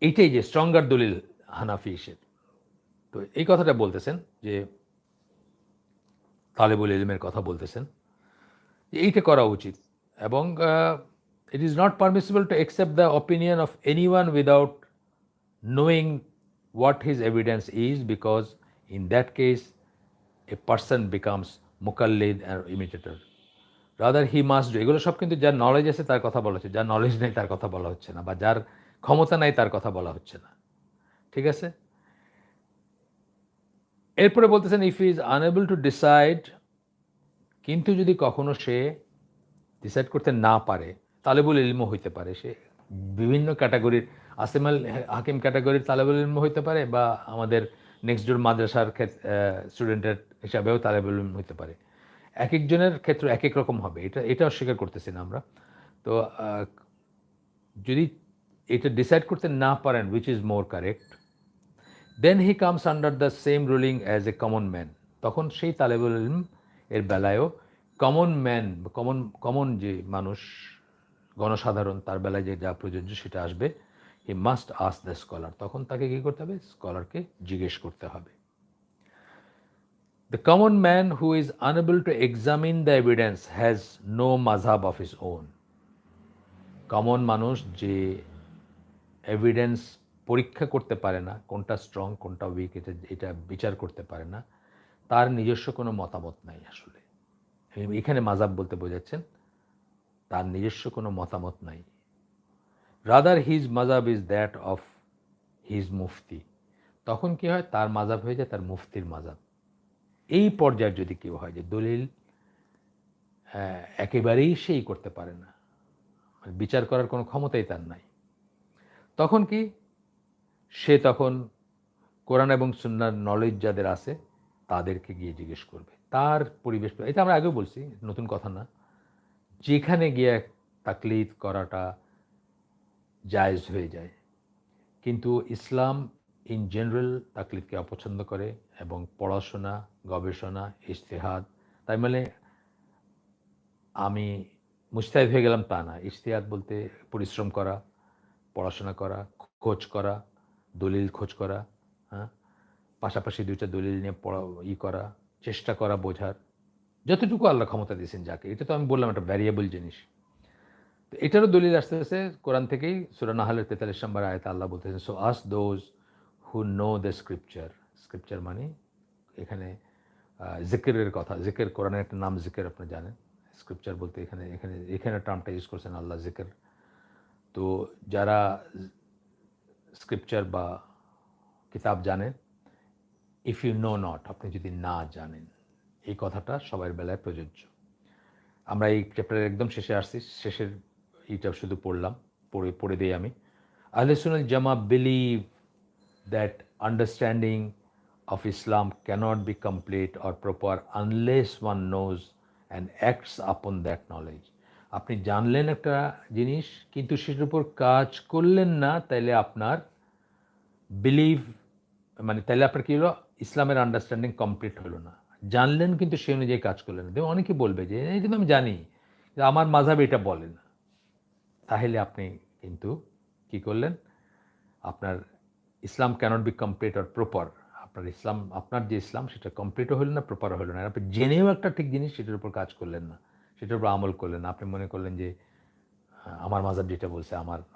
এইটাই যে স্ট্রঙ্গার দলিল হানাফি ইসের। তো এই কথাটা বলতেছেন যে তালেবুল ইলমের কথা বলতেছেন যে এইটা করা উচিত, এবং it is not permissible to accept the opinion of anyone without knowing what his evidence is, because in that case a person becomes mukallid and imitator. Rather he must do, এগুলো সব কিন্তু যার নলেজ আছে তার কথা বলা হচ্ছে, যার নলেজ নেই তার কথা বলা হচ্ছে না, বা যার ক্ষমতা নাই তার কথা বলা হচ্ছে না। ঠিক আছে? এরপরে বলতেছেন if he is unable to decide, কিন্তু যদি কখনো সে ডিসাইড করতে না পারে, তালেবুল ইলমও হইতে পারে, সে বিভিন্ন ক্যাটাগরির আসেমাল হাকিম ক্যাটাগরির তালেবুল ইলম হইতে পারে, বা আমাদের নেক্সট ডোর মাদ্রাসার স্টুডেন্টের হিসাবেও তালেবুল ইলম হইতে পারে। একেকজনের ক্ষেত্রে একেক রকম হবে, এটা অস্বীকার করতেছি না আমরা। তো যদি এটা ডিসাইড করতে না পারেন which is more correct, then he comes under the same ruling as a common man. তখন সেই তালেবুল ইলম এর বেলায়ও কমন ম্যান, কমন যে মানুষ, গণসাধারণ, তার বেলায় যে যা প্রযোজ্য সেটা আসবে। He must ask the scholar, তখন তাকে কী করতে হবে? স্কলারকে জিজ্ঞেস করতে হবে। The common man who is unable to examine the evidence has no মাযহাব অফ হিজ ওন। কমন মানুষ যে এভিডেন্স পরীক্ষা করতে পারে না, কোনটা স্ট্রং কোনটা উইক, এটা বিচার করতে পারে না, তার নিজস্ব কোনো মতামত নাই আসলে। এখানে মাযহাব বলতে বোঝাচ্ছেন তার নিজস্ব কোনো মতামত নাই। রাদার হিজ মাযহাব ইজ দ্যাট অফ হিজ মুফতি, তখন কি হয়, তার মাযহাব হয়ে যায় তার মুফতির মাযহাব। এই পর্যায়ে যদি কেউ হয় যে দলিল একেবারেই সেই করতে পারে না, মানে বিচার করার কোনো ক্ষমতাই তার নাই, তখন কি সে তখন কোরআন এবং সুন্নাহর নলেজ যাদের আছে তাদেরকে গিয়ে জিজ্ঞেস করবে। তার পরিবেশ, এটা আমরা আগেও বলছি, নতুন কথা না। যেখানে গিয়ে তাকলিদ করাটা জায়েজ হয়ে যায়। কিন্তু ইসলাম ইন জেনারেল তাকলিদকে অপছন্দ করে এবং পড়াশোনা, গবেষণা, ইজতিহাদ, তাই মানে আমি মুজতাহিদ হয়ে গেলাম তা না। ইজতিহাদ বলতে পরিশ্রম করা, পড়াশোনা করা, খোঁজ করা, দলিল খোঁজ করা, হ্যাঁ? পাশাপাশি ২ টা দলিল নিয়ে পড়া করা, চেষ্টা করা বোঝার, যতটুকু আল্লাহ ক্ষমতা দিয়েছেন যাকে। এটা তো আমি বললাম একটা ভ্যারিয়েবল জিনিস। তো এটারও দলিল আসতেছে কোরআন থেকেই। সূরা নাহলের ৪৩ নম্বর আয়াতে আল্লাহ বলতেছেন, so ask those who know the scripture. Scripture মানে এখানে জিকিরের কথা। জিকির, কোরআনের একটা নাম জিকির, আপনি জানেন। স্ক্রিপচার বলতে এখানে টার্মটা ইউজ করছেন আল্লাহ, জিকির। তো যারা স্ক্রিপচার বা কিতাব জানেন, ইফ ইউ নো নট, আপনি যদি না জানেন, এই কথাটা সবার বেলায় প্রযোজ্য। আমরা এই চ্যাপ্টারের একদম শেষে আসছি, শেষের এইটা শুধু পড়লাম, পড়ে দিই আমি। আহলে সুন্নাত জামা believe that understanding of Islam cannot be complete or proper unless one knows and acts upon that knowledge. আপনি জানলেন একটা জিনিস কিন্তু সেটার উপর কাজ করলেন না, তাইলে আপনার বিলিভ, মানে তাইলে আপনার কী হলো, ইসলামের আন্ডারস্ট্যান্ডিং কমপ্লিট হলো না। জানলেন কিন্তু সেই অনুযায়ী কাজ করলেন না। দেখুন অনেকে বলবে যে এই কিন্তু আমি জানি, আমার মাযহাব এটা বলে না। তাহলে আপনি কিন্তু কী করলেন, আপনার ইসলাম cannot be complete or proper. আপনার ইসলাম, আপনার যে ইসলাম সেটা কমপ্লিটও হলো না, প্রপারও হলো না। আপনি জেনেও একটা ঠিক জিনিস সেটার উপর কাজ করলেন না, সেটার উপর আমল করলেন না। আপনি মনে করলেন যে আমার মাযহাব যেটা বলছে,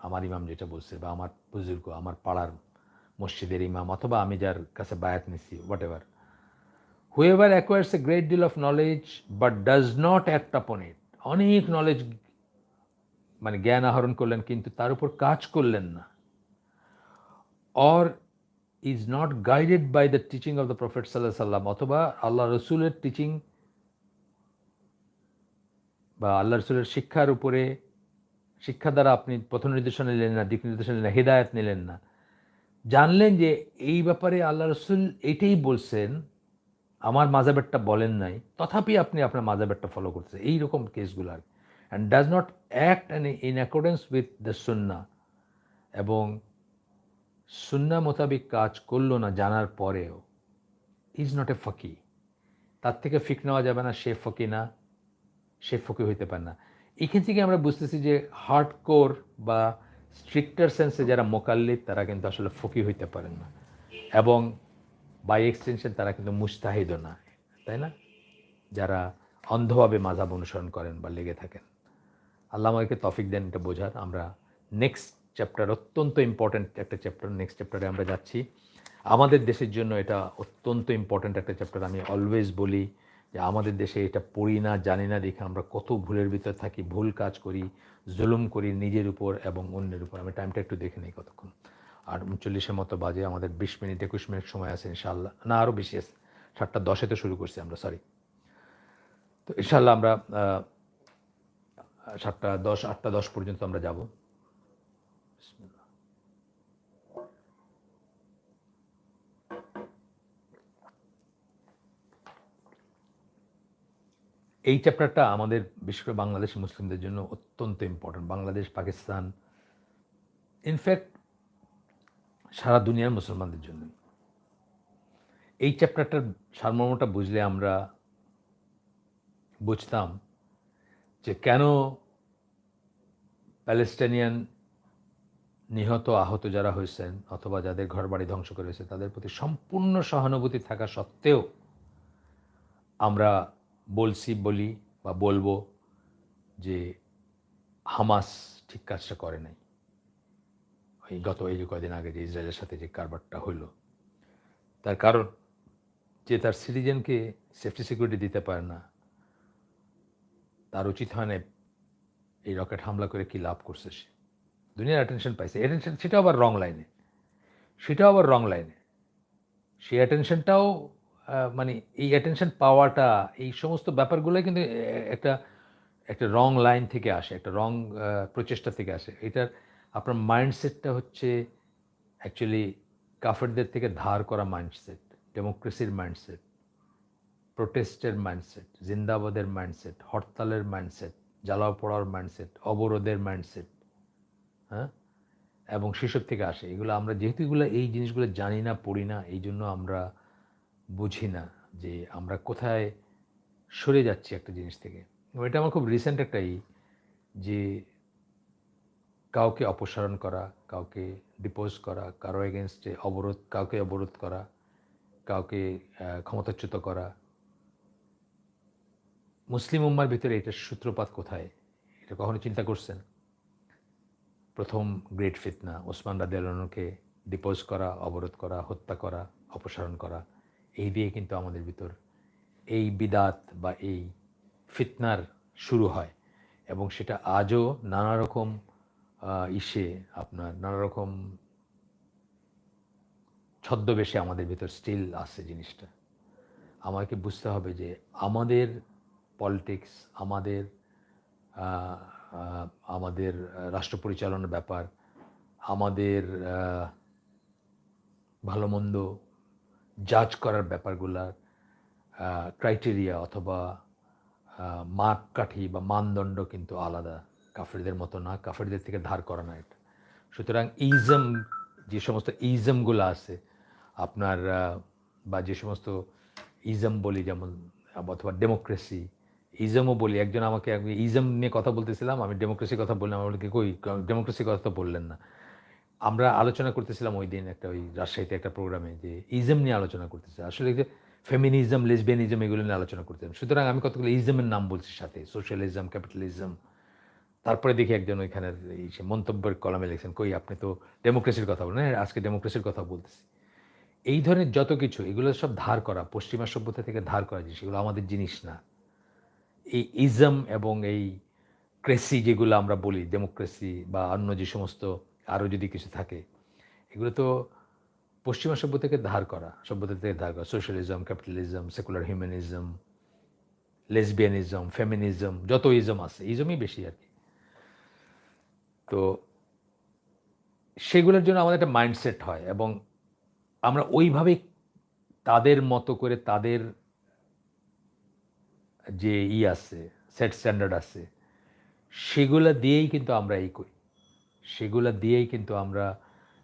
আমার ইমাম যেটা বলছে, বা আমার বুজুর্গ, আমার পাড়ার মসজিদের ইমাম, অথবা আমি যার কাছে বায়াত নিছি, whatever. Whoever acquires a great deal of knowledge but does not act upon it. অনেক নলেজ, মানে জ্ঞান আহরণ করলেন কিন্তু তার উপর কাজ করলেন না। Or is not guided by the teaching of the prophet সাল্লাল্লাহু আলাইহি সাল্লাম, অথবা আল্লাহ রসুলের টিচিং বা আল্লাহ রসুলের শিক্ষার উপরে, শিক্ষা দ্বারা আপনি পথ নির্দেশনা নিলেন না, দিক নির্দেশনা নিলেন না, হেদায়েত নিলেন না। জানলেন যে এই ব্যাপারে আল্লাহ রসুল এইটাই বলছেন, আমার মাযহাবেরটা বলেন নাই, তথাপি আপনি আপনার মাযহাবেরটা ফলো করতেছেন, এইরকম কেসগুলো আর। And does not act in accordance with the সুন্নাহ, এবং সুন্নাহ মোতাবিক কাজ করলো না জানার পরেও, ইজ নট এ ফকি। তার থেকে ফিক নেওয়া যাবে না, সে ফকি না, সে ফকি হইতে পারে না। এখান থেকে আমরা বুঝতেছি যে হার্ডকোর বা স্ট্রিক্টার সেন্সে যারা মোকাল্লিদ তারা কিন্তু আসলে ফকি হইতে পারেন না, এবং বাই এক্সটেনশন তারা কিন্তু মুজতাহিদও না, তাই না? যারা অন্ধভাবে মাযহাব অনুসরণ করেন বা লেগে থাকেন। আল্লাহ আমাদেরকে তৌফিক দেন এটা বোঝার। আমরা নেক্সট চ্যাপ্টার, অত্যন্ত ইম্পর্ট্যান্ট একটা চ্যাপ্টার, নেক্সট চ্যাপ্টারে আমরা যাচ্ছি। আমাদের দেশের জন্য এটা অত্যন্ত ইম্পর্ট্যান্ট একটা চ্যাপ্টার। আমি অলওয়েজ বলি যে আমাদের দেশে এটা পড়ি না, জানি না দেখে আমরা কত ভুলের ভিতর থাকি, ভুল কাজ করি, জুলুম করি নিজের উপর এবং অন্যের উপর। আমি টাইমটা একটু দেখে নিই কতক্ষণ। 8:39 মতো বাজে, আমাদের 20 মিনিট 21 মিনিট সময় আছে ইনশাআল্লাহ, না আরও বেশি আছে। 7:10 তো শুরু করছি আমরা, সরি। তো ইনশাআল্লাহ আমরা 7:10, 8:10 পর্যন্ত আমরা যাব। এই চ্যাপ্টারটা আমাদের বিশেষ করে বাংলাদেশি মুসলিমদের জন্য অত্যন্ত ইম্পর্ট্যান্ট। বাংলাদেশ, পাকিস্তান, ইনফ্যাক্ট সারা দুনিয়ার মুসলমানদের জন্য এই চ্যাপ্টারটার সারমর্মটা বুঝলে আমরা বুঝতাম যে কেন প্যালেস্টাইনিয়ান নিহত, আহত যারা হয়েছেন অথবা যাদের ঘরবাড়ি ধ্বংস করে হয়েছে তাদের প্রতি সম্পূর্ণ সহানুভূতি থাকা সত্ত্বেও আমরা বলি বা বলবো যে হামাস ঠিক কাজটা করে নাই। এই যে কদিন আগে যে ইসরায়েলের সাথে যে কারবারটা হইল, তার কারণ যে তার সিটিজেনকে সেফটি সিকিউরিটি দিতে পারে না, তার উচিত হয় না এই রকেট হামলা করে কি লাভ করছে সে। দুনিয়ার অ্যাটেনশন পাইছে, অ্যাটেনশন, সেটাও আবার রং লাইনে। সেই অ্যাটেনশনটাও মানে এই অ্যাটেনশন পাওয়াটা, এই সমস্ত ব্যাপারগুলোই কিন্তু একটা একটা রং লাইন থেকে আসে, একটা রং প্রচেষ্টা থেকে আসে। এটার আপনার মাইন্ডসেটটা হচ্ছে অ্যাকচুয়ালি কাফেরদের থেকে ধার করা মাইন্ডসেট, ডেমোক্রেসির মাইন্ডসেট, প্রোটেস্টের মাইন্ডসেট, জিন্দাবাদের মাইন্ডসেট, হরতালের মাইন্ডসেট, জ্বালাও পোড়ার মাইন্ডসেট, অবরোধের মাইন্ডসেট, হ্যাঁ? এবং সেসব থেকে আসে। এগুলো আমরা যেহেতু এই জিনিসগুলো জানি না, পড়ি না, এই জন্য আমরা বুঝি না যে আমরা কোথায় সরে যাচ্ছি একটা জিনিস থেকে। এবং এটা আমার খুব রিসেন্ট একটা যে কাউকে অপসারণ করা, কাউকে ডিপোজ করা, কারো এগেনস্টে কাউকে অবরোধ করা, কাউকে ক্ষমতাচ্যুত করা। মুসলিম উম্মার ভিতরে এটার সূত্রপাত কোথায়? এটা কখনো চিন্তা করছেন? প্রথম গ্রেট ফিতনা, ওসমান রাদিয়াল্লাহু আনহুকে ডিপোজ করা, অবরোধ করা, হত্যা করা, অপসারণ করা। এই দিয়ে কিন্তু আমাদের ভিতর এই বিদাত বা এই ফিতনার শুরু হয়, এবং সেটা আজও নানা রকম আপনার নানা রকম ছদ্মবেশে আমাদের ভিতর স্টিল আছে জিনিসটা। আমাকে বুঝতে হবে যে আমাদের পলিটিক্স, আমাদের আহ, আহ, আমাদের রাষ্ট্র পরিচালনার ব্যাপার, আমাদের ভালো মন্দ জাজ করার ব্যাপারগুলার ক্রাইটেরিয়া অথবা মাপকাঠি বা মানদণ্ড কিন্তু আলাদা। কাফেরদের মতো না, কাফেরদের থেকে ধার করা না এটা। সুতরাং যে সমস্ত ইজমগুলো আছে আপনার, বা যে সমস্ত ইজম বলি যেমন, অথবা ডেমোক্রেসি, ইজমও বলি। একজন আমাকে ইজম নিয়ে কথা বলতেছিলাম, আমি ডেমোক্রেসির কথা বললাম, আমার বলি কই ডেমোক্রেসির কথা তো বললেন না। আমরা আলোচনা করতেছিলাম ওই দিন একটা ওই রাজশাহীতে একটা প্রোগ্রামে, যে ইজম নিয়ে আলোচনা করতেছে, আসলে যে ফেমিনিজম, লেসবিয়ানিজম এগুলো নিয়ে আলোচনা করতেছিলাম। সুতরাং আমি কতগুলো ইজমের নাম বলছি সাথে, সোশ্যালিজম, ক্যাপিটালিজম। তারপরে দেখি একজন ওইখানের সে মন্তব্যের কলামে লিখছেন, কই আপনি তো ডেমোক্রেসির কথা বলেন। হ্যাঁ, আজকে ডেমোক্রেসির কথা বলতেছি। এই ধরনের যত কিছু, এগুলো সব ধার করা, পশ্চিমা সভ্যতা থেকে ধার করা জিনিস, এগুলো আমাদের জিনিস না। এই ইজম এবং এই ক্রেসি যেগুলো আমরা বলি, ডেমোক্রেসি বা অন্য যে সমস্ত আরও যদি কিছু থাকে, এগুলো তো পশ্চিমা সভ্যতা থেকে ধার করা। Socialism, capitalism, secular humanism, lesbianism, feminism, যত ইজম আছে, ইজমই বেশি আর কি। তো সেগুলোর জন্য আমাদের একটা মাইন্ডসেট হয়, এবং আমরা ওইভাবেই তাদের মতো করে, তাদের যে আছে, সেট স্ট্যান্ডার্ড আছে, সেগুলা দিয়েই কিন্তু আমরা করি। সেগুলা দিয়েই কিন্তু আমরা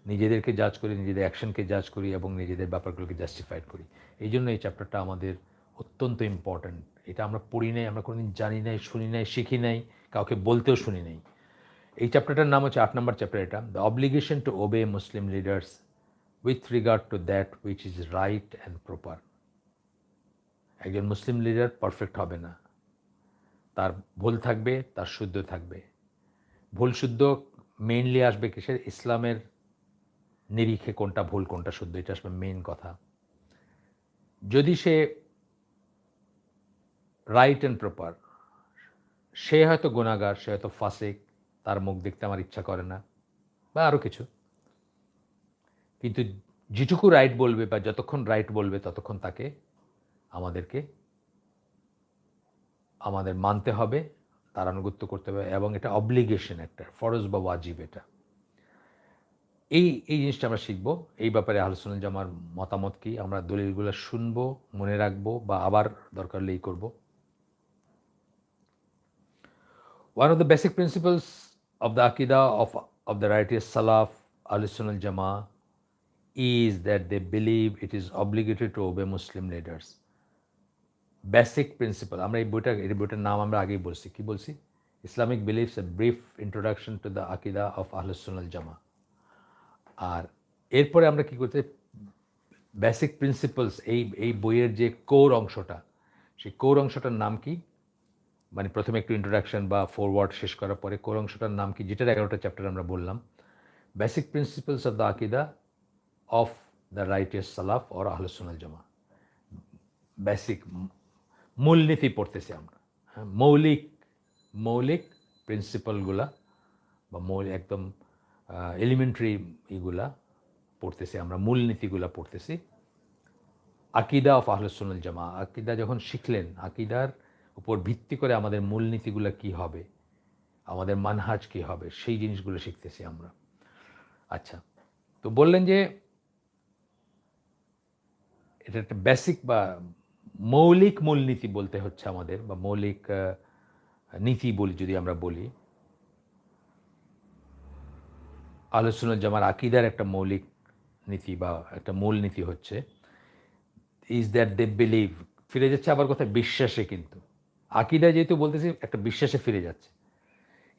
নিজেদেরকে জাজ করি, নিজেদের অ্যাকশনকে জাজ করি, এবং নিজেদের ব্যাপারগুলোকে জাস্টিফাইড করি। এই জন্য এই চ্যাপ্টারটা আমাদের অত্যন্ত ইম্পর্ট্যান্ট। এটা আমরা পড়ি নাই, আমরা কোনোদিন জানি নাই, শুনি নাই, শিখি নাই, কাউকে বলতেও শুনি নাই। এই চ্যাপ্টারটার নাম হচ্ছে 8 নম্বর চ্যাপ্টার এটা, the obligation two obey Muslim leaders with regard to that which is right and proper. একজন মুসলিম লিডার পারফেক্ট হবে না, তার ভুল থাকবে, তার শুদ্ধ থাকবে। ভুল শুদ্ধ মেইনলি আসবে কিসের? ইসলামের নিরিখে কোনটা ভুল কোনটা শুদ্ধ, এটা আসবে মেইন কথা। যদি সে রাইট অ্যান্ড প্রপার, সে হয়তো গুনাহগার, সে হয়তো ফাসিক, তার মুখ দেখতে আমার ইচ্ছা করে না, বা আরও কিছু, কিন্তু যেটুকু রাইট বলবে বা যতক্ষণ রাইট বলবে ততক্ষণ তাকে আমাদের মানতে হবে, তার আনুগত্য করতে হবে, এবং এটা অব্লিগেশন, একটা ফরজ বা ওয়াজিব। এটা এই জিনিসটা আমরা শিখব। এই ব্যাপারে আহলে সুন্নাত জামার মতামত কি, আমরা দলিলগুলো শুনবো, মনে রাখবো, বা আবার দরকার হলে করব। One of the basic principles of the Aqidah of the righteous Salaf, Ahl Sunnah al Jama'ah, is that they believe it is obligatory to obey Muslim leaders. Basic principal, আমরা এই বইটার নাম আমরা আগেই বলছি, কি বলছি? Islamic beliefs a brief introduction to the আকিদা অফ আহলুস সুন্নাহ ওয়াল জামাআহ। আর এরপরে আমরা কি করতে, বেসিক প্রিন্সিপালস, এই বইয়ের যে কোর অংশটা, সেই কোর অংশটার নাম কি? মানে প্রথমে একটু ইন্ট্রোডাকশন বা ফরওয়ার্ড শেষ করার পরে কোর অংশটার নাম কি, যেটার 11টা চ্যাপ্টার আমরা বললাম, বেসিক প্রিন্সিপালস অফ দ্য আকিদা অফ দ্য রাইটিয়াস সালাফ অর আহলুস সুন্নাহ ওয়াল জামাআহ। বেসিক মূলনীতি পড়তেছি আমরা, হ্যাঁ, মৌলিক প্রিন্সিপালগুলা বা একদম এলিমেন্টারি এগুলা পড়তেছি আমরা, মূলনীতিগুলা পড়তেছি আকিদা অফ আহলুস সুন্নাহ ওয়াল জামাআহ, আকিদা যখন শিখলেন, আকিদার উপর ভিত্তি করে আমাদের মূলনীতিগুলো কী হবে, আমাদের মানহাজ কী হবে, সেই জিনিসগুলো শিখতেছি আমরা। আচ্ছা, তো বললেন যে এটা একটা বেসিক বা মৌলিক মূলনীতি বলতে হচ্ছে আমাদের, বা মৌলিক নীতি বলি যদি আমরা বলি, আহলুস সুন্নাহ ওয়াল জামাআহর আকিদার একটা মৌলিক নীতি বা একটা মূল নীতি হচ্ছে ইজ দ্যাট দে বিলিভ, ফিরে যাচ্ছে আবার কোথায়, বিশ্বাসে। কিন্তু আকিদা যেহেতু বলতেছি একটা বিশ্বাসে ফিরে যাচ্ছে,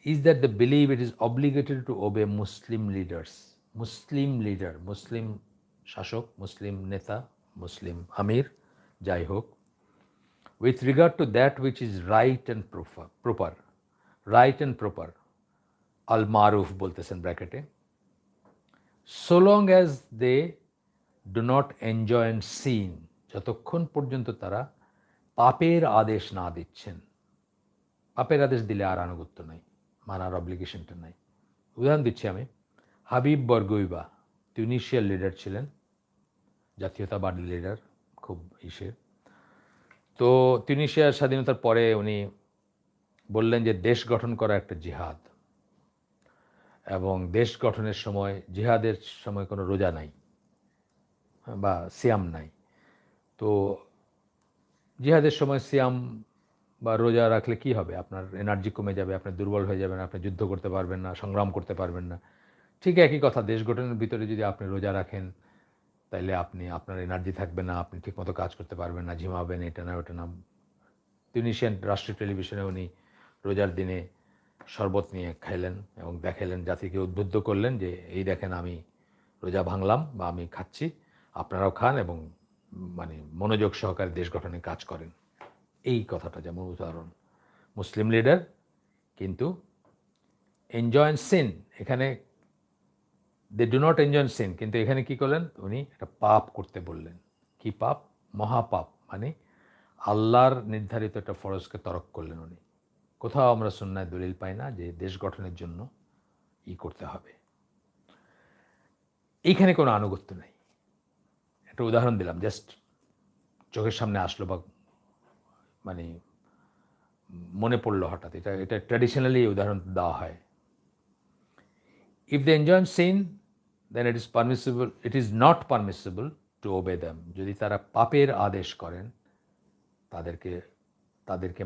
is that they believe it is obligated to obey Muslim leaders, Muslim leader, মুসলিম শাসক, মুসলিম নেতা, মুসলিম আমির, যাই হোক, with regard to that which is right and proper, right and proper, আল মারুফ বলতেছেন ব্র্যাকেটে, so long as they do not enjoy and sin, যতক্ষণ পর্যন্ত তারা পাপের আদেশ না দিচ্ছেন। পাপের আদেশ দিলে আর আনুগত্য নাই, মানার অব্লিগেশনটা নাই। উদাহরণ দিচ্ছি আমি, হাবিব বরগুইবা তিউনিশিয়ার লিডার ছিলেন, জাতীয়তাবাদী লিডার, খুব ইসের। তো তিউনিশিয়ার স্বাধীনতার পরে উনি বললেন যে দেশ গঠন করা একটা জিহাদ, এবং দেশ গঠনের সময়, জিহাদের সময় কোনো রোজা নাই বা সিয়াম নাই। তো জিহাদের সময় সিয়াম বা রোজা রাখলে কি হবে, আপনার এনার্জি কমে যাবে, আপনি দুর্বল হয়ে যাবেন, আপনি যুদ্ধ করতে পারবেন না, সংগ্রাম করতে পারবেন না। ঠিক একই কথা, দেশ গঠনের ভিতরে যদি আপনি রোজা রাখেন, তাইলে আপনার এনার্জি থাকবে না, আপনি ঠিকমতো কাজ করতে পারবেন না, ঝিমাবেন, এটা না ওটা না। তিউনিশিয়ান রাষ্ট্রীয় টেলিভিশনে উনি রোজার দিনে শরবত নিয়ে খাইলেন এবং দেখাইলেন, জাতিকে উদ্বুদ্ধ করলেন যে এই দেখেন আমি রোজা ভাঙলাম বা আমি খাচ্ছি, আপনারাও খান এবং মানে মনোযোগ সহকারে দেশ গঠনে কাজ করেন। এই কথাটা যেমন উদাহরণ, মুসলিম লিডার কিন্তু এনজয় অ্যান্ড সিন, এখানে they do not enjoy and sin, কিন্তু এখানে কি করলেন, উনি একটা পাপ করতে বললেন। কি পাপ? মহাপাপ, মানে আল্লাহর নির্ধারিত একটা ফরজকে তরক করলেন উনি। কোথাও আমরা সুন্নায় দলিল পাই না যে দেশ গঠনের জন্য করতে হবে। এইখানে কোনো আনুগত্য নেই। একটা উদাহরণ দিলাম, জাস্ট চোখের সামনে আসলো বা মানে মনে পড়লো হঠাৎ, এটা ট্র্যাডিশনালি উদাহরণ দেওয়া হয়। If they enjoy sin then it is not permissible to obey them, যদি তারা পাপের আদেশ করেন, তাদেরকে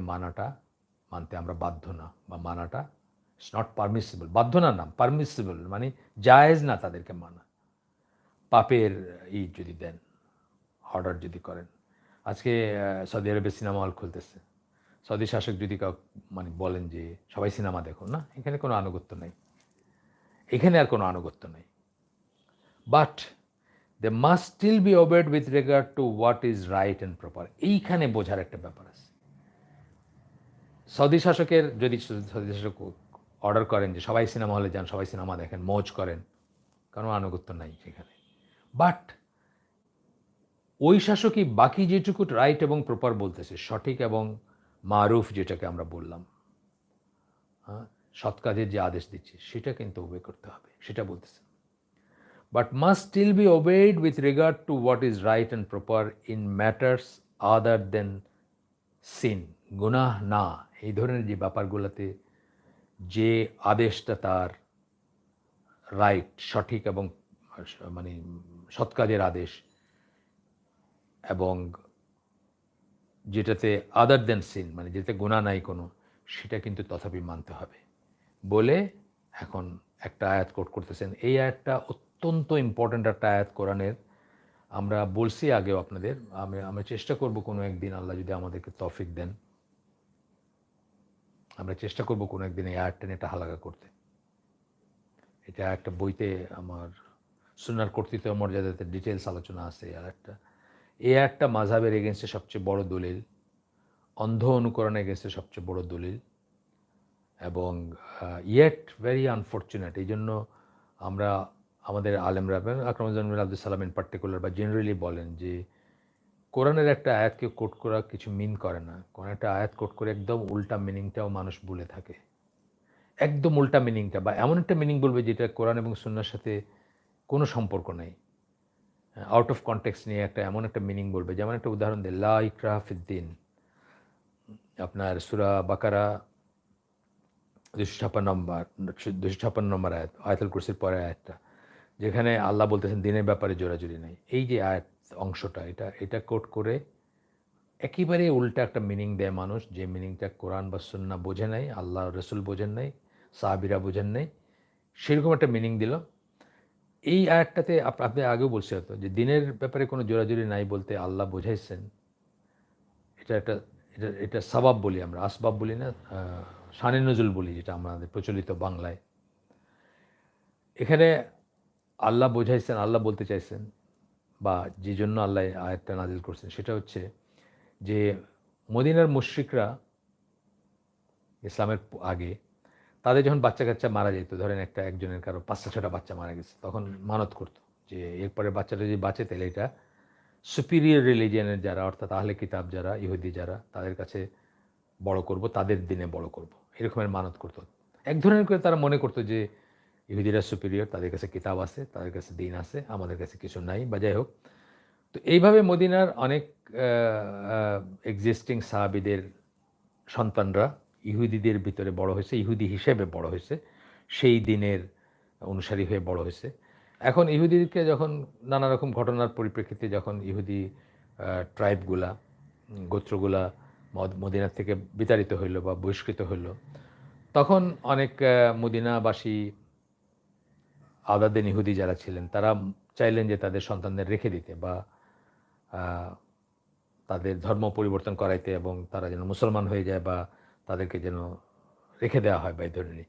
মানতে আমরা বাধ্য না, বা মানাটা ইটস নট পারমিসিবল, বাধ্য না, পারমিসিবল মানে জায়েজ না তাদেরকে মানা, পাপের যদি দেন, অর্ডার যদি করেন। আজকে সৌদি আরবে সিনেমা হল খুলতেছে, সৌদি শাসক যদি বলেন যে সবাই সিনেমা দেখুন, না, এখানে কোনো আনুগত্য নেই, এখানে আর কোনো আনুগত্য নেই। But they must still be obeyed with regard to what is right and proper. এইখানে বোঝার একটা ব্যাপার আছে। সৌদি শাসক অর্ডার করেন যে সবাই সিনেমা হলে যান, সবাই সিনেমা দেখেন, মৌজ করেন, কোনো আনুগত্য নাই সেখানে। বাট ওই শাসকই বাকি যেটুকু রাইট এবং প্রপার বলতেছে, সঠিক এবং মারুফ যেটাকে আমরা বললাম, হ্যাঁ, সৎ কাজের যে আদেশ দিচ্ছে, সেটা কিন্তু ওবে করতে হবে, সেটা বলতেছে। But must still be obeyed with regard to what is right and proper in matters other than sin, গুনাহ না, এই ধরনের যে ব্যাপারগুলোতে যে আদেশটা তার রাইট, সঠিক এবং সৎ কাজের আদেশ, এবং যেটাতে আদার দেন সিন যেটাতে গুনাহ নাই কোনো, সেটা কিন্তু তথাপি মানতে হবে বলে এখন একটা আয়াত কোট করতেছেন। এই আয়াতটা অত্যন্ত ইম্পর্ট্যান্ট একটা আয়াত কোরআনের। আমরা বলছি আগেও আপনাদের, আমরা চেষ্টা করব কোনো একদিন, আল্লাহ যদি আমাদেরকে তৌফিক দেন, আমরা চেষ্টা করব কোনো একদিন এই আয়াতটা নিয়ে একটা হালকা করতে। এটা একটা বইতে আমার সুন্নাহর কর্তৃত্ব মর্যাদাতে ডিটেলস আলোচনা আছে। আর এই একটা মাযহাবের এগেনস্টে সবচেয়ে বড় দলিল, অন্ধ অনুকরণের এগেনস্টে সবচেয়ে বড় দলিল, এবং ইয়েট ভেরি আনফর্চুনেট। এই জন্য আমরা আমাদের আলেমরা, আকরামুজ্জামান বিন আব্দুস সালাম ইন পার্টিকুলার বা জেনারেলি বলেন যে কোরআনের একটা আয়াতকে কোট করা কিছু মিন করে না। কোন একটা আয়াত কোট করে একদম উল্টা মিনিংটাও মানুষ বলে থাকে, একদম উল্টা মিনিংটা, বা এমন একটা মিনিং বলবে যেটা কোরআন এবং সুন্নাহর সাথে কোনো সম্পর্ক নেই। আউট অফ কনটেক্সট নিয়ে একটা এমন একটা মিনিং বলবে, যেমন একটা উদাহরণ দেয়, লা ইকরাহা ফিদ্দিন, আপনার সূরা বাকারা 256 নম্বর আয়াত, আয়াতুল কুরসির পরের আয়াতটা, যেখানে আল্লাহ বলতেছেন দিনের ব্যাপারে জোরাজুরি নাই। এই যে আয়াত অংশটা, এটা কোট করে একেবারে উল্টা একটা মিনিং দেয় মানুষ, যে মিনিংটা কোরআন বা সুন্নাহ বোঝে নাই, আল্লাহ রসুল বোঝেন নাই, সাহাবীরা বোঝেন নাই, সেরকম একটা মিনিং দিল। এই আয়াতটাতে আপনি আগেও বলছে হয়তো, যে দিনের ব্যাপারে কোনো জোরাজুরি নাই বলতে আল্লাহ বোঝাইছেন, এটা সাবাব বলি আমরা, আসবাব বলি না, শানে নজুল বলি, যেটা আমাদের প্রচলিত বাংলায়। এখানে আল্লাহ বোঝাইছেন, আল্লাহ বলতে চাইছেন, বা যে জন্য আল্লাহ আয়াতটা নাজিল করছেন, সেটা হচ্ছে যে মদিনার মুশরিকরা ইসলামের আগে তাদের যখন বাচ্চা কাচ্চা মারা যেত, ধরেন একজনের কারো 5-6টা বাচ্চা মারা গেছে, তখন মানত করতো যে এরপরে বাচ্চাটা যদি বাঁচে তাহলে এটা সুপিরিয়র রিলিজিয়ানের যারা, অর্থাৎ আহলে কিতাব যারা, ইহুদি যারা, তাদের কাছে বড় করব, তাদের দিনে বড় করব, এরকমের মানত করতো। এক ধরনের করে তারা মনে করতো যে ইহুদিরা সুপিরিয়র, তাদের কাছে কিতাব আছে, তাদের কাছে দিন আছে, আমাদের কাছে কিছু নাই, বা যাই হোক। তো এইভাবে মদিনার অনেক এক্সিস্টিং সাহাবীদের সন্তানরা ইহুদিদের ভিতরে বড় হয়েছে, ইহুদি হিসেবে বড় হয়েছে, সেই দিনের অনুসারী হয়ে বড় হয়েছে। এখন ইহুদিকে যখন নানা রকম ঘটনার পরিপ্রেক্ষিতে যখন ইহুদি ট্রাইবগুলা, গোত্রগুলা মদিনার থেকে বিতাড়িত হইল বা বহিষ্কৃত হইল, তখন অনেক মদিনাবাসী আদাদিন ইহুদি যারা ছিলেন, তারা চাইলেন যে তাদের সন্তানদের রেখে দিতে, বা তাদের ধর্ম পরিবর্তন করাইতে, এবং তারা যেন মুসলমান হয়ে যায়, বা তাদেরকে যেন রেখে দেওয়া হয় বা এই ধরনের।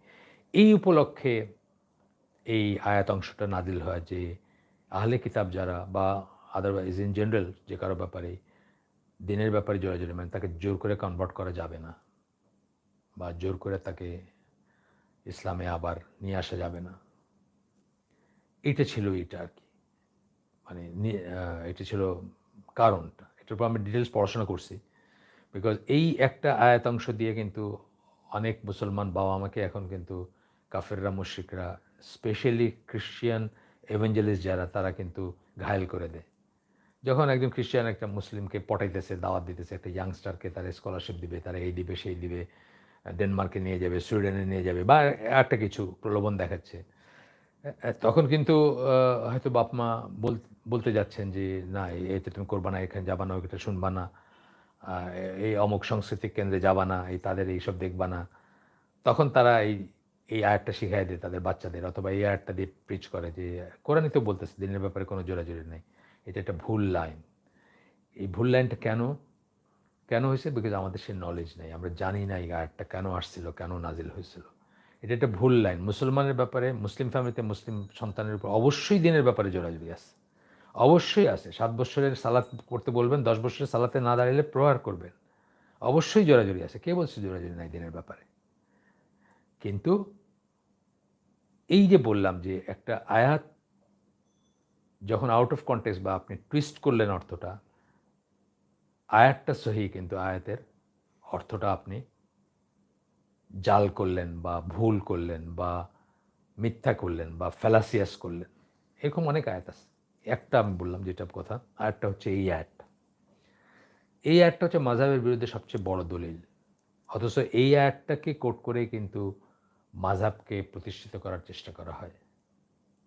এই উপলক্ষে এই আয়াত অংশটা নাজিল হয় যে আহলে কিতাব যারা, বা আদারওয়াইজ ইন জেনারেল যে কারো ব্যাপারে দিনের ব্যাপারে জোরাজুরি, মানে তাকে জোর করে কনভার্ট করা যাবে না, বা জোর করে তাকে ইসলামে আবার নিয়ে আসা যাবে না। এটা ছিল এটা আর কি, মানে এটা ছিল কারণটা। এটার উপর আমি ডিটেলস পড়াশোনা করছি, বিকজ এই একটা আয়াতাংশ দিয়ে কিন্তু অনেক মুসলমান বাবা আমাকে এখন কিন্তু কাফেররা, মুশরিকরা, স্পেশালি খ্রিশ্চিয়ান এভেঞ্জেলিস্ট যারা, তারা কিন্তু ঘায়েল করে দেয়। যখন একজন খ্রিশ্চিয়ান একটা মুসলিমকে পটাইতেছে, দাওয়াত দিতেছে, একটা ইয়াংস্টারকে তারা স্কলারশিপ দিবে, তারা এই দিবে সেই দিবে, ডেনমার্কে নিয়ে যাবে, সুইডেনে নিয়ে যাবে, বা একটা কিছু প্রলোভন দেখাচ্ছে, তখন কিন্তু হয়তো বাপ মা বলতে যাচ্ছেন যে না, এটা তুমি করবা না, এখানে যাবা না, ওইটা শুনবা না, এই অমুক সাংস্কৃতিক কেন্দ্রে যাবা না, এই তাদের এইসব দেখবা না। তখন তারা এই আয়াতটা শিখাই দেয় তাদের বাচ্চাদের, অথবা এই আয়াতটা দিয়ে প্রিচ করে যে কোরআনই তো বলতেছে দিনের ব্যাপারে কোনো জোরাজুরি নেই। এটা একটা ভুল লাইন। এই ভুল লাইনটা কেন হয়েছে? বিকজ আমাদের সে নলেজ নেই, আমরা জানি না এই আয়াতটা কেন আসছিল, কেন নাজিল হয়েছিল। এটা একটা ভুল লাইন। মুসলমানের ব্যাপারে, মুসলিম ফ্যামিলিতে মুসলিম সন্তানের উপর অবশ্যই দিনের ব্যাপারে জোরাজুরি আছে, অবশ্যই আছে। 7 বৎসরের সালাত পড়তে বলবেন, 10 বৎসরের সালাতে না দাঁড়ালে প্রহার করবেন, অবশ্যই জোরাজুরি আছে। কে বলছে জোরাজুরি নাই দিনের ব্যাপারে? কিন্তু এই যে বললাম যে একটা আয়াত যখন আউট অফ কনটেক্সট, বা আপনি টুইস্ট করলেন অর্থটা, আয়াতটা সহি, কিন্তু আয়াতের অর্থটা আপনি জাল করলেন, বা ভুল করলেন, বা মিথ্যা করলেন, বা ফ্যালাসিয়াস করলেন। এরকম অনেক আয়াত আছে। একটা আমি বললাম যেটা কথা, আয়াতটা হচ্ছে এই আয়াতটা। এই আয়াতটা হচ্ছে মাযহাবের বিরুদ্ধে সবচেয়ে বড় দলিল। অথচ এই আয়াতটাকে কোট করেই কিন্তু মাযহাবকে প্রতিষ্ঠিত করার চেষ্টা করা হয়,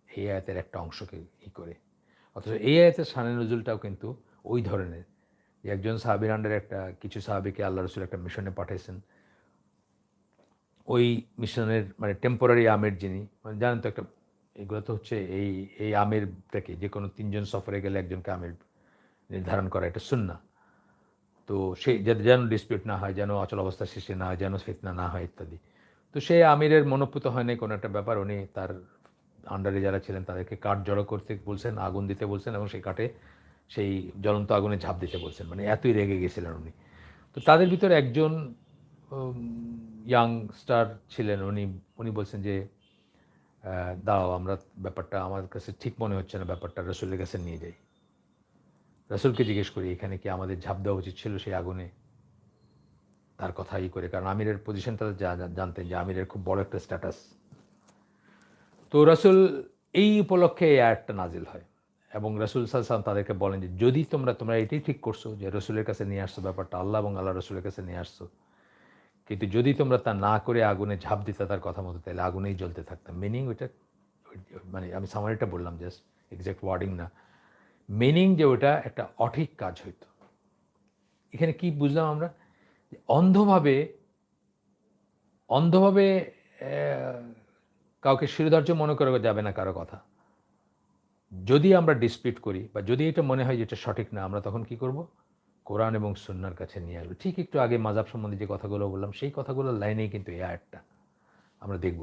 এই আয়াতের একটা অংশকে করে। অথচ এই আয়াতের শানে নজুলটাও কিন্তু ওই ধরনের, যে একজন সাহাবীর আন্ডারে কিছু সাহাবীকে আল্লাহ রাসূল একটা মিশনে পাঠাইছেন। ওই মিশনের মানে টেম্পোরারি আমির যিনি, মানে জানেন তো একটা, এগুলো তো হচ্ছে এই আমিরটাকে, যে কোনো 3 জন সফরে গেলে একজনকে আমির নির্ধারণ করা, এটা সুন্নাহ। তো সেই যেন ডিসপিউট না হয়, যেন অচল অবস্থা সৃষ্টি না হয়, যেন ফিতনা না হয় ইত্যাদি। তো সেই আমিরের মনোপুত হয় নাই কোনো একটা ব্যাপার, উনি তার আন্ডারে যারা ছিলেন তাদেরকে কাঠ জড়ো করতে বলছেন, আগুন দিতে বলছেন, এবং সেই কাঠে সেই জ্বলন্ত আগুনে ঝাঁপ দিতে বলছেন, মানে এতই রেগে গেছিলেন উনি। তো তাদের ভিতরে একজন ইয়াংস্টার ছিলেন, উনি বলছেন যে দাও, আমরা ব্যাপারটা, আমার কাছে ঠিক মনে হচ্ছে না, ব্যাপারটা রাসূলের কাছে নিয়ে যাই, রাসূলকে জিজ্ঞেস করি এখানে কি আমাদের ঝাঁপ দেওয়া উচিত ছিল সেই আগুনে। তার কথা করে, কারণ আমিরের পজিশনটা জানতেন যে আমিরের খুব বড় একটা স্ট্যাটাস। তো রাসূল এই উপলক্ষে এই আয়াতটা নাজিল হয়। এবং রাসূল সাল্লাল্লাহু আলাইহি ওয়াসাল্লাম তাদেরকে বলেন যে যদি তোমরা এটাই ঠিক করছো যে রসুলের কাছে নিয়ে আসছো, ব্যাপারটা আল্লাহ এবং আল্লাহ রসুলের কাছে নিয়ে আসছো, কিন্তু যদি তোমরা তা না করে আগুনে ঝাঁপ দিতে তার কথা মতো, তাহলে আগুনেই জ্বলতে থাকতাম। মিনিং ওইটা মানে আমি সামারিটা বললাম, জাস্ট এক্সাক্ট ওয়ার্ডিং না, মিনিং যে ওটা একটা অঠিক কাজ হইতো। এখানে কি বুঝলাম আমরা? অন্ধভাবে অন্ধভাবে কাউকে শিরোধার্য মনে করা যাবে না কারো কথা। যদি আমরা ডিসপিউট করি বা যদি এটা মনে হয় যে এটা সঠিক না, আমরা তখন কি করব? কোরআন এবং সুন্নাহর কাছে নিয়ে আসবো। ঠিক একটু আগে মাযহাব সম্বন্ধে যে কথাগুলো বললাম, সেই কথাগুলোর লাইনেই কিন্তু এই আয়াতটা আমরা দেখব।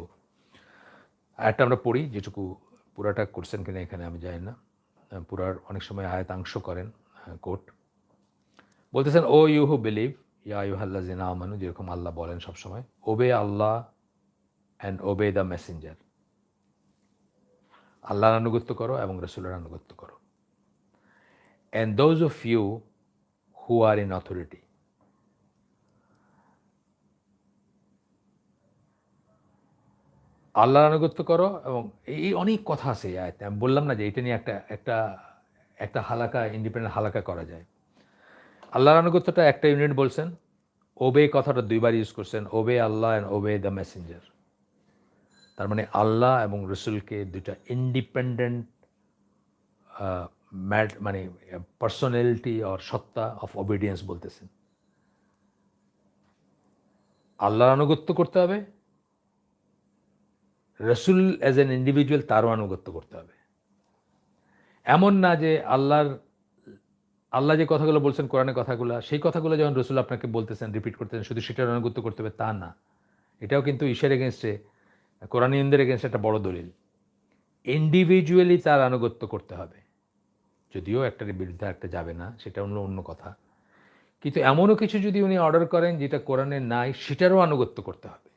আয়াতটা আমরা পড়ি, যেটুকু পুরাটা করছেন কিনা এখানে আমি জানি না। পুরার অনেক সময় আয়াতাংশ করেন কোট। বলতেছেন, ও ইউ হু বিলিভ, ইয়া আইয়ুহাল্লাযিনা আমানু, যেরকম আল্লাহ বলেন সবসময়, obey Allah and obey the messenger. আল্লাহর আনুগত্য করো এবং রাসূলের আনুগত্য করো। And those of you who are in authority. আল্লাহর আনুগত্য করো, এবং এই অনেক কথা আছে এই আয়াতে। আমি বললাম না যে এটা নিয়ে একটা হালাকা, ইন্ডিপেন্ডেন্ট হালাকা করা যায়। আল্লাহর আনুগত্যটা একটা ইউনিট বলছেন, ওবে কথাটা দুইবার ইউজ করছেন, ওবে Allah and obey the Messenger. তার মানে আল্লাহ এবং রসুলকে দুইটা ইন্ডিপেন্ডেন্ট মানে পার্সোনালিটি অর সত্তা অফ ওবিডিয়েন্স বলতেছেন। আল্লাহর আনুগত্য করতে হবে, রসুল অ্যাজ এন ইন্ডিভিজুয়াল তারও আনুগত্য করতে হবে। এমন না যে আল্লাহ যে কথাগুলো বলছেন কোরআনের কথাগুলো, সেই কথাগুলো যখন রসুল আপনাকে বলতেছেন, রিপিট করতেছেন, শুধু সেটার আনুগত্য করতে হবে তা না। এটাও কিন্তু ঈশার এগেনস্টে, কোরআনীয়দের এগেনস্টে একটা বড় দলিল। ইন্ডিভিজুয়ালি তার আনুগত্য করতে হবে, যদিও একটার বিরুদ্ধে একটা যাবে না, সেটা অন্য কথা। কিন্তু এমনও কিছু যদি উনি অর্ডার করেন যেটা কোরআনে নাই, সেটারও আনুগত্য করতে হবে।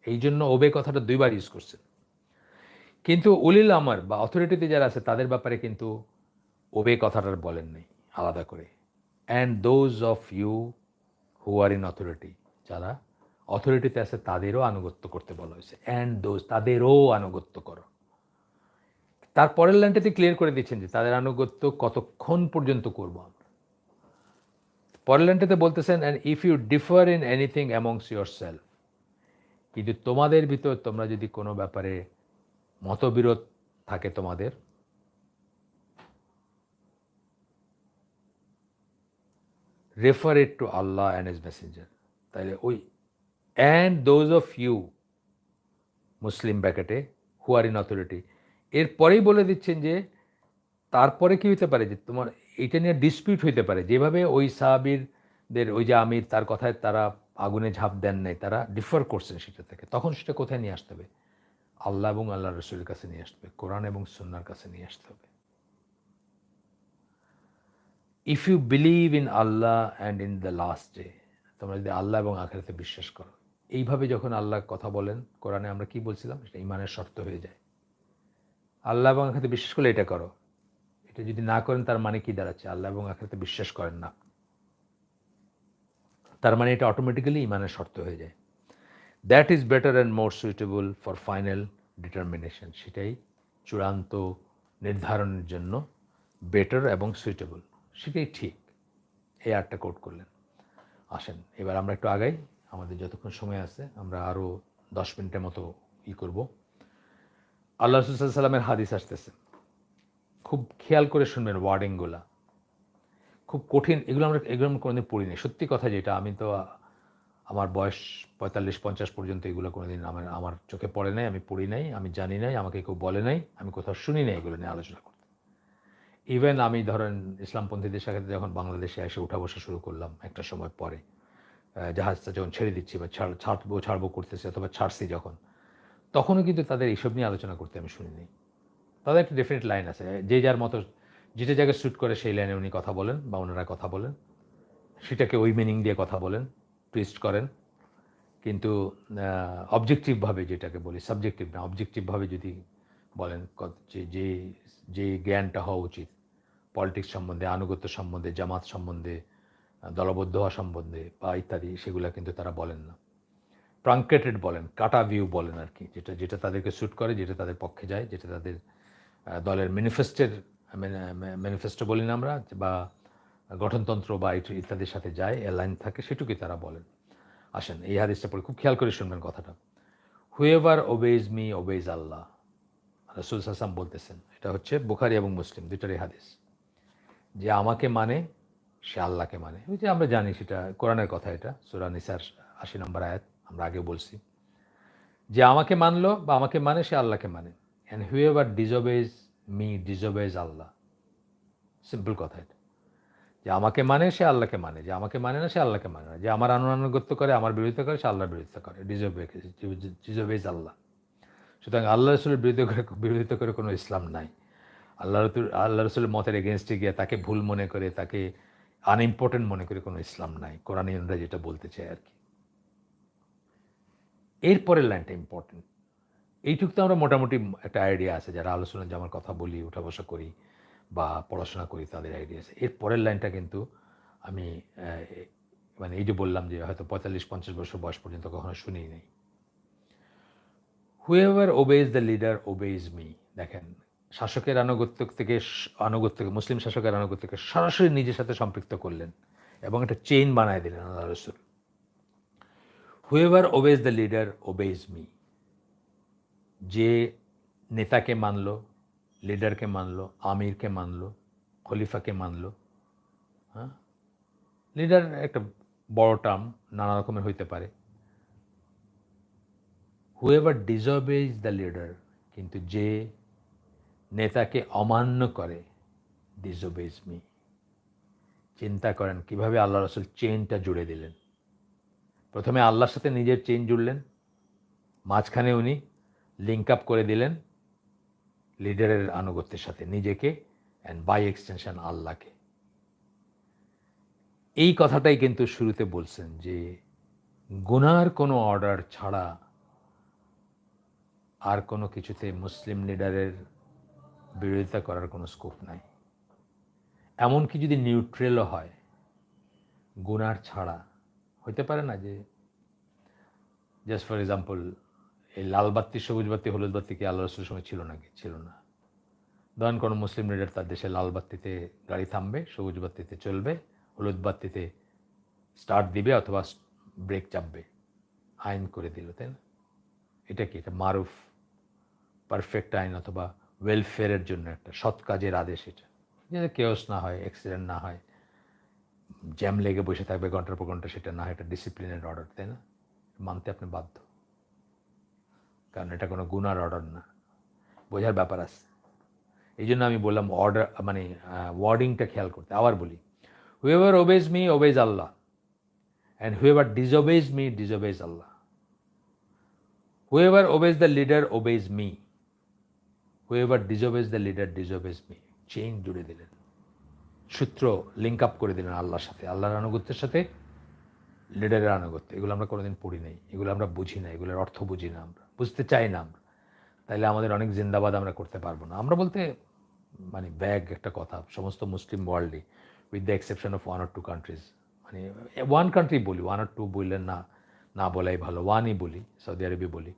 এই জন্য ওবে কথাটা দুইবার ইউজ করছেন। কিন্তু উলিল আমর বা অথরিটিতে যারা আছে তাদের ব্যাপারে কিন্তু ওবে কথাটা বলেন নাই আলাদা করে। And those of you who are in authority, যারা অথরিটিতে আছে তাদেরও আনুগত্য করতে বলা হয়েছে। অ্যান্ড দোজ, তাদেরও আনুগত্য করো। তারপরের লাইনটাতে ক্লিয়ার করে দিচ্ছেন যে তাদের আনুগত্য কতক্ষণ পর্যন্ত করবো আমরা। পরের লাইনটাতে বলতেছেন, and if you differ in anything amongst yourself, কিন্তু তোমাদের ভিতর তোমরা যদি কোনো ব্যাপারে মতবিরোধ থাকে তোমাদের, রেফার ইট টু আল্লাহ অ্যান্ড হিজ মেসেঞ্জার। তাহলে ওই and those of you, Muslim ব্র্যাকেটে, হু আর ইন অথরিটি, এরপরেই বলে দিচ্ছেন যে তারপরে কি হতে পারে যে তোমার এটা নিয়ে ডিসপিউট হইতে পারে। যেভাবে ওই সাহাবীরদের, ওই যে আমির, তার কথায় তারা আগুনে ঝাঁপ দেন নাই, তারা ডিফার করছেন সেটা থেকে, তখন সেটা কোথায় নিয়ে আসতে হবে? আল্লাহ এবং আল্লাহ রসুলের কাছে নিয়ে আসতে হবে, কোরআন এবং সুন্নাহর কাছে নিয়ে আসতে হবে। If you believe in Allah and in the last day, তোমরা যদি আল্লাহ এবং আখিরাতে বিশ্বাস করো। এইভাবে যখন আল্লাহ কথা বলেন কোরআনে, আমরা কি বলছিলাম, সেটা ইমানের শর্ত হয়ে যায়। আল্লাহ এবং আখিরাতে বিশ্বাস করলে এটা করো। এটা যদি না করেন তার মানে কি দাঁড়াচ্ছে? আল্লাহ এবং আখিরাতে বিশ্বাস করেন না, তার মানে এটা অটোমেটিক্যালি ইমানের শর্ত হয়ে যায়। That is better and more suitable for final determination, সেটাই চূড়ান্ত নির্ধারণের জন্য বেটার এবং সুইটেবল, সেটাই ঠিক। এই আটটা কোট করলেন। আসেন এবার আমরা একটু আগাই, আমাদের যতক্ষণ সময় আছে আমরা আরও 10 মিনিটের মতো করব। আল্লাহ রাসূল সাল্লাল্লাহু আলাইহি ওয়াসাল্লামের হাদিস আসতেছে, খুব খেয়াল করে শুনবেন ওয়ার্ডিংগুলা, খুব কঠিন। এগুলো আমরা কোনোদিন পড়িনি। সত্যি কথা যেটা, আমি তো আমার বয়স 45-50 পর্যন্ত এগুলো কোনোদিন আমার চোখে পড়ে নাই, আমি পড়ি নাই, আমি জানি নাই, আমাকে কেউ বলে নাই, আমি কোথাও শুনি নাই এগুলো নিয়ে আলোচনা করতে। ইভেন আমি ধরেন ইসলামপন্থীদের সাথে যখন বাংলাদেশে এসে উঠা বসা শুরু করলাম একটা সময় পরে, জাহাজটা যখন ছেড়ে দিচ্ছি বা ছাড়বো করতেছে অথবা ছাড়ছি যখন, তখনও কিন্তু তাদের এইসব নিয়ে আলোচনা করতে আমি শুনিনি। তাদের একটা ডেফিনেট লাইন আছে, যে যার মতো যেটা জায়গায় শ্যুট করে সেই লাইনে উনি কথা বলেন বা ওনারা কথা বলেন, সেটাকে ওই মিনিং দিয়ে কথা বলেন, টুইস্ট করেন। কিন্তু অবজেক্টিভভাবে, যেটাকে বলি সাবজেক্টিভ না, অবজেক্টিভভাবে যদি বলেন যে যে জ্ঞানটা হওয়া উচিত পলিটিক্স সম্বন্ধে, আনুগত্য সম্বন্ধে, জামাত সম্বন্ধে, দলবদ্ধ হওয়া সম্বন্ধে বা ইত্যাদি, সেগুলো কিন্তু তারা বলেন না। ট্রাঙ্কেটেড বলেন, কাটা ভিউ বলেন আর কি, যেটা তাদেরকে স্যুট করে, যেটা তাদের পক্ষে যায়, যেটা তাদের দলের ম্যানিফেস্টের ম্যানিফেস্টো বলি না আমরা, বা গঠনতন্ত্র বা ইত্যাদির সাথে যায়, অ্যালাইন থাকে, সেটুকুই তারা বলেন। আসেন এই হাদিসটা পড়ে খুব খেয়াল করে শুনবেন কথাটা। হুয়েভার ওবেজ মি ওবেজ আল্লাহ, রাসূল সাল্লাল্লাহু আলাইহি ওয়াসাল্লাম বলতেছেন। এটা হচ্ছে বুখারী এবং মুসলিম দুইটারই হাদিস। যে আমাকে মানে সে আল্লাহকে মানে। ওই যে আমরা জানি সেটা কোরআনের কথা, এটা সূরা নিসার ৮০ নম্বর আয়াত, আমরা আগেও বলছি। যে আমাকে মানলো বা আমাকে মানে সে আল্লাহকে মানে। And whoever disobeys me disobeys আল্লাহ। সিম্পল কথা এটা। যে আমাকে মানে সে আল্লাহকে মানে, যে আমাকে মানে না সে আল্লাহকে মানে না, যে আমার আনুগত্য করে, আমার বিরোধিতা করে, সে আল্লাহর বিরোধিতা করে। ডিসঅবেজ আল্লাহ। সুতরাং আল্লাহ রসুলের বিরোধিতা করে কোনো ইসলাম নাই। আল্লাহ রসুলের মতের এগেনস্টে গিয়ে তাকে ভুল মনে করে, তাকে আনইম্পর্টেন্ট মনে করে কোনো ইসলাম নাই। কোরআনিয়ানরা যেটা বলতে চায় আর কি। এরপরের লাইনটা ইম্পর্টেন্ট। এইটুকু তো আমরা মোটামুটি একটা আইডিয়া আছে, যারা আলোচনা জামার কথা বলি, উঠা বসা করি বা পড়াশোনা করি, তাদের আইডিয়া আছে। এর পরের লাইনটা কিন্তু আমি মানে এই যে বললাম যে হয়তো ৪৫-৫০ বছর বয়স পর্যন্ত কখনো শুনিই নাই। Whoever obeys the leader obeys me. দেখেন, শাসকের আনুগত্যকে মুসলিম শাসকের আনুগত্যকে সরাসরি নিজের সাথে সম্পৃক্ত করলেন এবং একটা চেইন বানায় দিলেন আল্লাহ রসুল। Whoever obeys the leader obeys me. যে নেতাকে মানল, লিডারকে মানল, আমিরকে মানল, খলিফাকে মানল, হ্যাঁ, লিডার একটা বড় টার্ম, নানা রকমের হইতে পারে। হুয়েভার ডিসঅবেজ দ্য লিডার, কিন্তু যে নেতাকে অমান্য করে, ডিসঅবেজ মি। চিন্তা করেন কিভাবে আল্লাহ রসুল চেইনটা জুড়ে দিলেন। প্রথমে আল্লাহর সাথে নিজের চেইন জুড়লেন, মাঝখানে উনি লিঙ্ক আপ করে দিলেন লিডারের আনুগত্যের সাথে নিজেকে, অ্যান্ড বাই এক্সটেনশন আল্লাহকে। এই কথাটাই কিন্তু শুরুতে বলছেন যে গুনার কোনো অর্ডার ছাড়া আর কোনো কিছুতে মুসলিম লিডারের বিরোধিতা করার কোনো স্কোপ নাই। এমনকি যদি নিউট্রেলও হয়, গুনার ছাড়া হইতে পারে না যে জাস্ট ফর এক্সাম্পল এই লাল বাত্তি, সবুজ বাত্তি, হলুদ বাত্তি কি আল্লাহ রসুলের সময় ছিল নাকি? ছিল না। ধরেন কোনো মুসলিম লিডার তার দেশে লাল বাত্তিতে গাড়ি থামবে, সবুজ বাত্তিতে চলবে, হলুদ বাত্তিতে স্টার্ট দিবে অথবা ব্রেক চাপবে, আইন করে দিল, তাই না? এটা কি? এটা মারুফ, পারফেক্ট আইন অথবা ওয়েলফেয়ারের জন্য একটা সৎ কাজের আদেশ। এটা যাতে কেওস না হয়, অ্যাক্সিডেন্ট না হয়, জ্যাম লেগে বসে থাকবে ঘন্টার পর ঘন্টা, সেটা না হয়। এটা ডিসিপ্লিনের অর্ডার, তাই না? মানতে আপনি বাধ্য, কারণ এটা কোনো গুনার অর্ডার না। বোঝার ব্যাপার আছে। এই জন্য আমি বললাম অর্ডার মানে ওয়ার্ডিংটা খেয়াল করতে। আবার বলি, হুয়েভার ওবেজ মি ওবেজ আল্লাহ, and whoever disobeys me disobeys আল্লাহ। Whoever obeys the leader obeys me, whoever disobeys the leader disobeys me. Chain জুড়ে দিলেন, সূত্র লিঙ্ক আপ করে দিলেন আল্লাহর সাথে, আল্লাহর আনুগত্যের সাথে লিডারের আনুগত্য। এগুলো আমরা কোনোদিন পড়ি নাই, এগুলো আমরা বুঝি না, এগুলোর অর্থ বুঝি না, আমরা বুঝতে চাই না। আমরা তাইলে আমাদের অনেক জিন্দাবাদ আমরা করতে পারবো না। আমরা বলতে মানে ব্যাগ একটা কথা, সমস্ত মুসলিম ওয়ার্ল্ডে with the exception of 1 or 2 countries, মানে 1 কান্ট্রি বলি, 1 or 2 বললেন না, না বলাই ভালো, 1ই বলি, সৌদি আরবে বলি।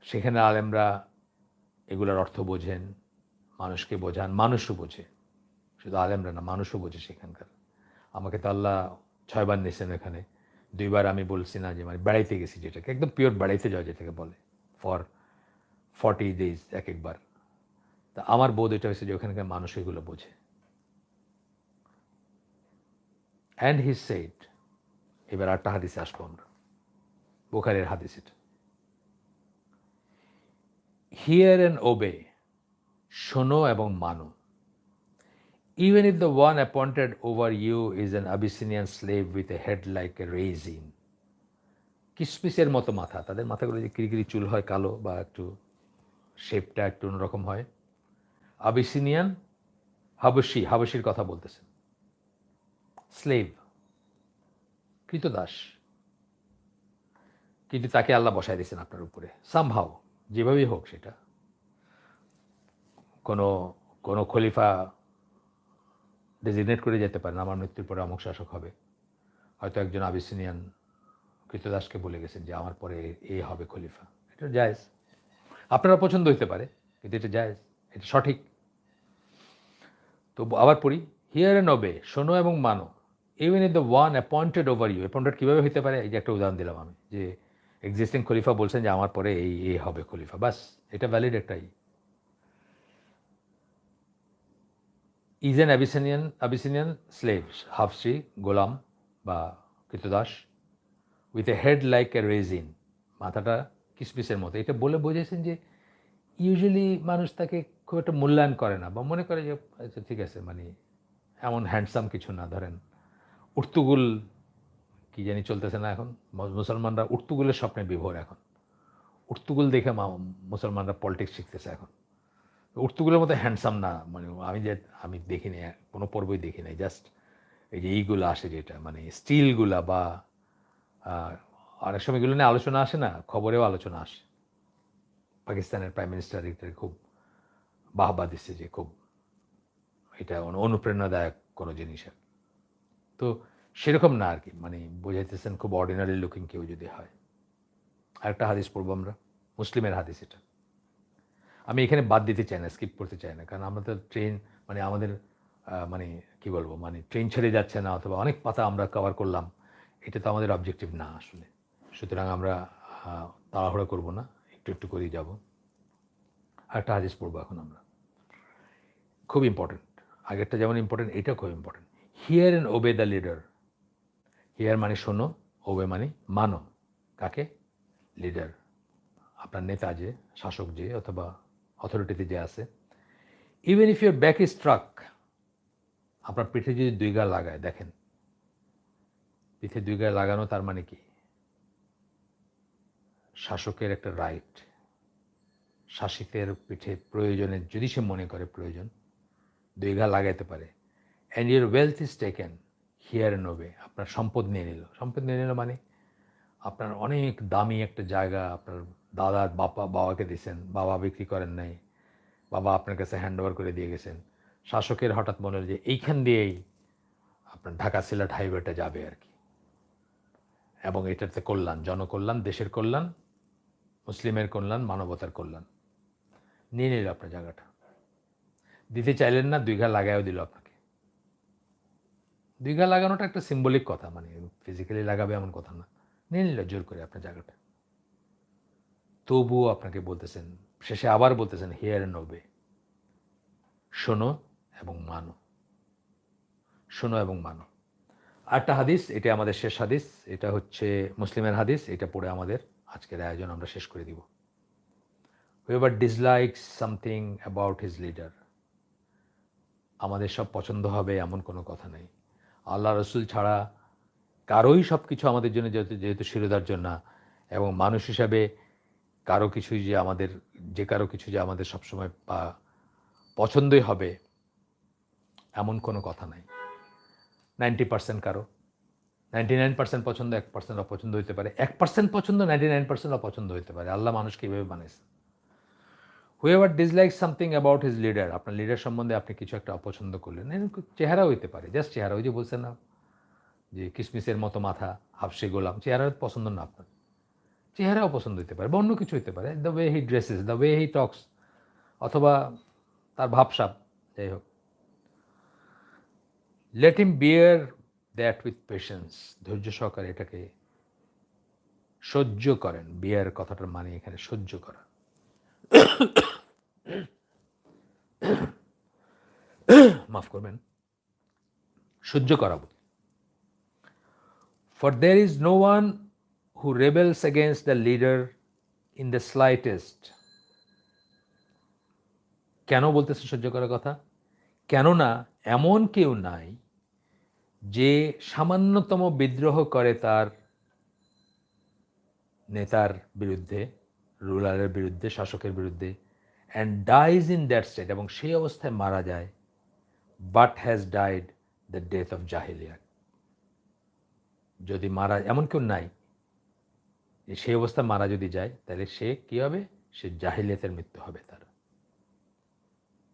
সেখানে আলেমরা এগুলোর অর্থ বোঝেন, মানুষকে বোঝান, মানুষও বোঝে, শুধু আলেমরা না, মানুষও বোঝে সেখানকার। আমাকে তো আল্লাহ 6 বার নিয়েছেন এখানে, 2 বার আমি বলছি না যে মানে বেড়াইতে গেছি, যেটাকে একদম পিওর বেড়াইতে যাওয়া যেটাকে বলে, ফর 40 days এক একবার। তা আমার বোধ এটা হয়েছে যে ওখানকার মানুষ এগুলো বোঝে। অ্যান্ড হি সেড, এবার আরেকটা হাদিসে আসবো আমরা, বুখারীর হাদিস এটা। হিয়ার অ্যান্ড ওবে, শোনো এবং মানো। Even if the one appointed over you is an Abyssinian slave with a head like a raisin. কিসমিসের মতো মাথা, তাদের মাথাগুলো যে কিরিকিরি চুল হয়, কালো বা একটু শেপটা একটু অন্যরকম হয়। আবিসিনিয়ান, হাবশির কথা বলতেছেন। স্লেভ, কৃতদাস, কিন্তু তাকে আল্লাহ বসায় দিয়েছেন আপনার উপরে সামহাও, যেভাবেই হোক। সেটা কোনো কোনো খলিফা ডেজিগনেট করে যেতে পারেন, আমার মৃত্যুর পরে অমুক শাসক হবে। হয়তো একজন আবিসিনিয়ান কৃতদাসকে বলে গেছেন যে আমার পরে এ হবে খলিফা। এটা জায়েজ, আপনারা পছন্দ হইতে পারে, কিন্তু এটা জায়েজ, এটা সঠিক। তো আবার পড়ি, হিয়ার অ্যান্ড ওবে, শোনো এবং মানো, even if the one appointed over you. Appointed কীভাবে হতে পারে? এই যে একটা উদাহরণ দিলাম আমি, যে এক্সিস্টিং খলিফা বলছেন যে আমার পরে এই হবে খলিফা, বাস, এটা ভ্যালিড একটাই। Is an Abyssinian slave, half স্ত্রী, গোলাম বা কৃতদাস, with a head like a raisin, মাথাটা কিসমিসের মতো। এটা বলে বোঝাইছেন যে ইউজুয়ালি মানুষ তাকে খুব একটা মূল্যায়ন করে না, বা মনে করে যে আচ্ছা ঠিক আছে, মানে এমন হ্যান্ডসাম কিছু না। ধরেন উর্তুগুল কি জানি চলতেছে না এখন, মুসলমানরা উর্তুগুলের স্বপ্নে বিভোর এখন। উর্তুগুল দেখে মুসলমানরা পলিটিক্স শিখতেছে এখন। উর্তুগুলের মতো হ্যান্ডসাম না, মানে আমি দেখিনি, কোনো পর্বই দেখি নাই। জাস্ট এই যে এইগুলো আসে, যেটা মানে স্টিলগুলা বা অনেক সময় এগুলো নিয়ে আলোচনা আসে না, খবরেও আলোচনা আসে। পাকিস্তানের প্রাইম মিনিস্টার এটা খুব বাহবা দিচ্ছে যে খুব এটা অনুপ্রেরণাদায়ক কোনো জিনিসের। তো সেরকম না আর কি, মানে বোঝাইতেছেন খুব অর্ডিনারি লুকিং কেউ যদি হয়। আরেকটা হাদিস পড়বো আমরা, মুসলিমের হাদিস। এটা আমি এখানে বাদ দিতে চাই না, স্কিপ করতে চাই না, কারণ আমরা তো ট্রেন, মানে আমাদের মানে কি বলবো, মানে ট্রেন ছেড়ে যাচ্ছে না, অথবা অনেক পাতা আমরা কভার করলাম, এটা তো আমাদের অবজেক্টিভ না আসলে। সুতরাং আমরা তাড়াহুড়ো করবো না, একটু একটু করেই যাব। আরেকটা হাদিস পড়বো এখন আমরা, খুব ইম্পর্টেন্ট। আগেরটা যেমন ইম্পর্টেন্ট, এটাও খুব important. Here and obey the leader. Here মানে শোনো, ওবে মানে মানো। কাকে? লিডার, আপনার নেতা যে, শাসক যে, অথবা অথরিটিতে যে আছে। Even if your back is struck, আপনার পিঠে যদি দুই গা লাগায়, দেখেন পিঠে দুই গা লাগানো তার মানে কি? শাসকের একটা রাইট, শাসিতের পিঠে প্রয়োজনে যদি সে মনে করে প্রয়োজন দুই ঘা লাগাইতে পারে। And your wealth is taken here and obey, আপনার সম্পদ নিয়ে নিল। সম্পদ নিয়ে নিল মানে আপনার অনেক দামি একটা জায়গা আপনার দাদার বাবাকে দিয়েছেন, বাবা বিক্রি করেন নাই, বাবা আপনার কাছে হ্যান্ড ওভার করে দিয়ে গেছেন। শাসকের হঠাৎ মনে হল যে এইখান দিয়েই আপনার ঢাকা সিলেট হাইওয়েটা যাবে আর কি, এবং এটাতে কল্যাণ, জনকল্যাণ, দেশের কল্যাণ, মুসলিমের কল্যাণ, মানবতার কল্যাণ। নিয়ে নিল আপনার জায়গাটা, দিতে চাইলেন না, দুই ঘা লাগাইও দিল আপনাকে। দুই ঘা লাগানোটা একটা সিম্বলিক কথা, মানে ফিজিক্যালি লাগাবে এমন কথা না, নিয়ে নিল জোর করে আপনার জায়গাটা। তবুও আপনাকে বলতেছেন, শেষে আবার বলতেছেন হিয়ার অ্যান্ড ওবে, শোনো এবং মানো, শোনো এবং মানো। আরেকটা হাদিস, এটা আমাদের শেষ হাদিস, এটা হচ্ছে মুসলিমের হাদিস। এটা পড়ে আমাদের আজকের আয়োজন আমরা শেষ করে দিব। Whoever dislikes something about his leader, আমাদের সব পছন্দ হবে এমন কোনো কথা নেই। আল্লাহ রসুল ছাড়া কারোই সব কিছু আমাদের জন্য যেহেতু শিরোধার্য না, এবং মানুষ হিসাবে কারো কিছুই যে কারো কিছু যে আমাদের সবসময় পছন্দই হবে এমন কোনো কথা নাই। 90% কারো 99% পছন্দ, 1% অপছন্দ হইতে পারে, 1% পছন্দ, 99% অপছন্দ হইতে পারে। আল্লাহ মানুষকে এইভাবে বানাইছে। Whoever dislike something about his leader, আপনার লিডার সম্বন্ধে আপনি কিছু একটা অপছন্দ করলেন, চেহারা হইতে পারে, জাস্ট চেহারা, ওই যে বলছেন না যে কিসমিসের মতো মাথা, হাফসে গোলাম, চেহারা পছন্দ না আপনার, চেহারাও পছন্দ হতে পারে, বা অন্য কিছু হতে পারে, the way he dresses, the way he talks, অথবা তার ভাবসাব, যাই হোক। Let him bear that with patience, ধৈর্য সহকারে এটাকে সহ্য করেন। বিয়ার কথাটার মানে এখানে সহ্য করা, মাফ করবেন, সহ্য করা। For there is no one who rebels against the leader in the slightest. কেন বলতেছে সহ্য করার কথা? কেননা এমন কেউ নাই যে সামান্যতম বিদ্রোহ করে তার নেতার বিরুদ্ধে, রুলারের বিরুদ্ধে, শাসকের বিরুদ্ধে, and dies in that state, এবং সেই অবস্থায় মারা যায়, but has died the death of জাহিলিয়াত। যদি মারা, এমন কেউ নাই সেই অবস্থায় মারা যদি যায়, তাহলে সে কী হবে? সে জাহিলিয়াতের মৃত্যু হবে তার।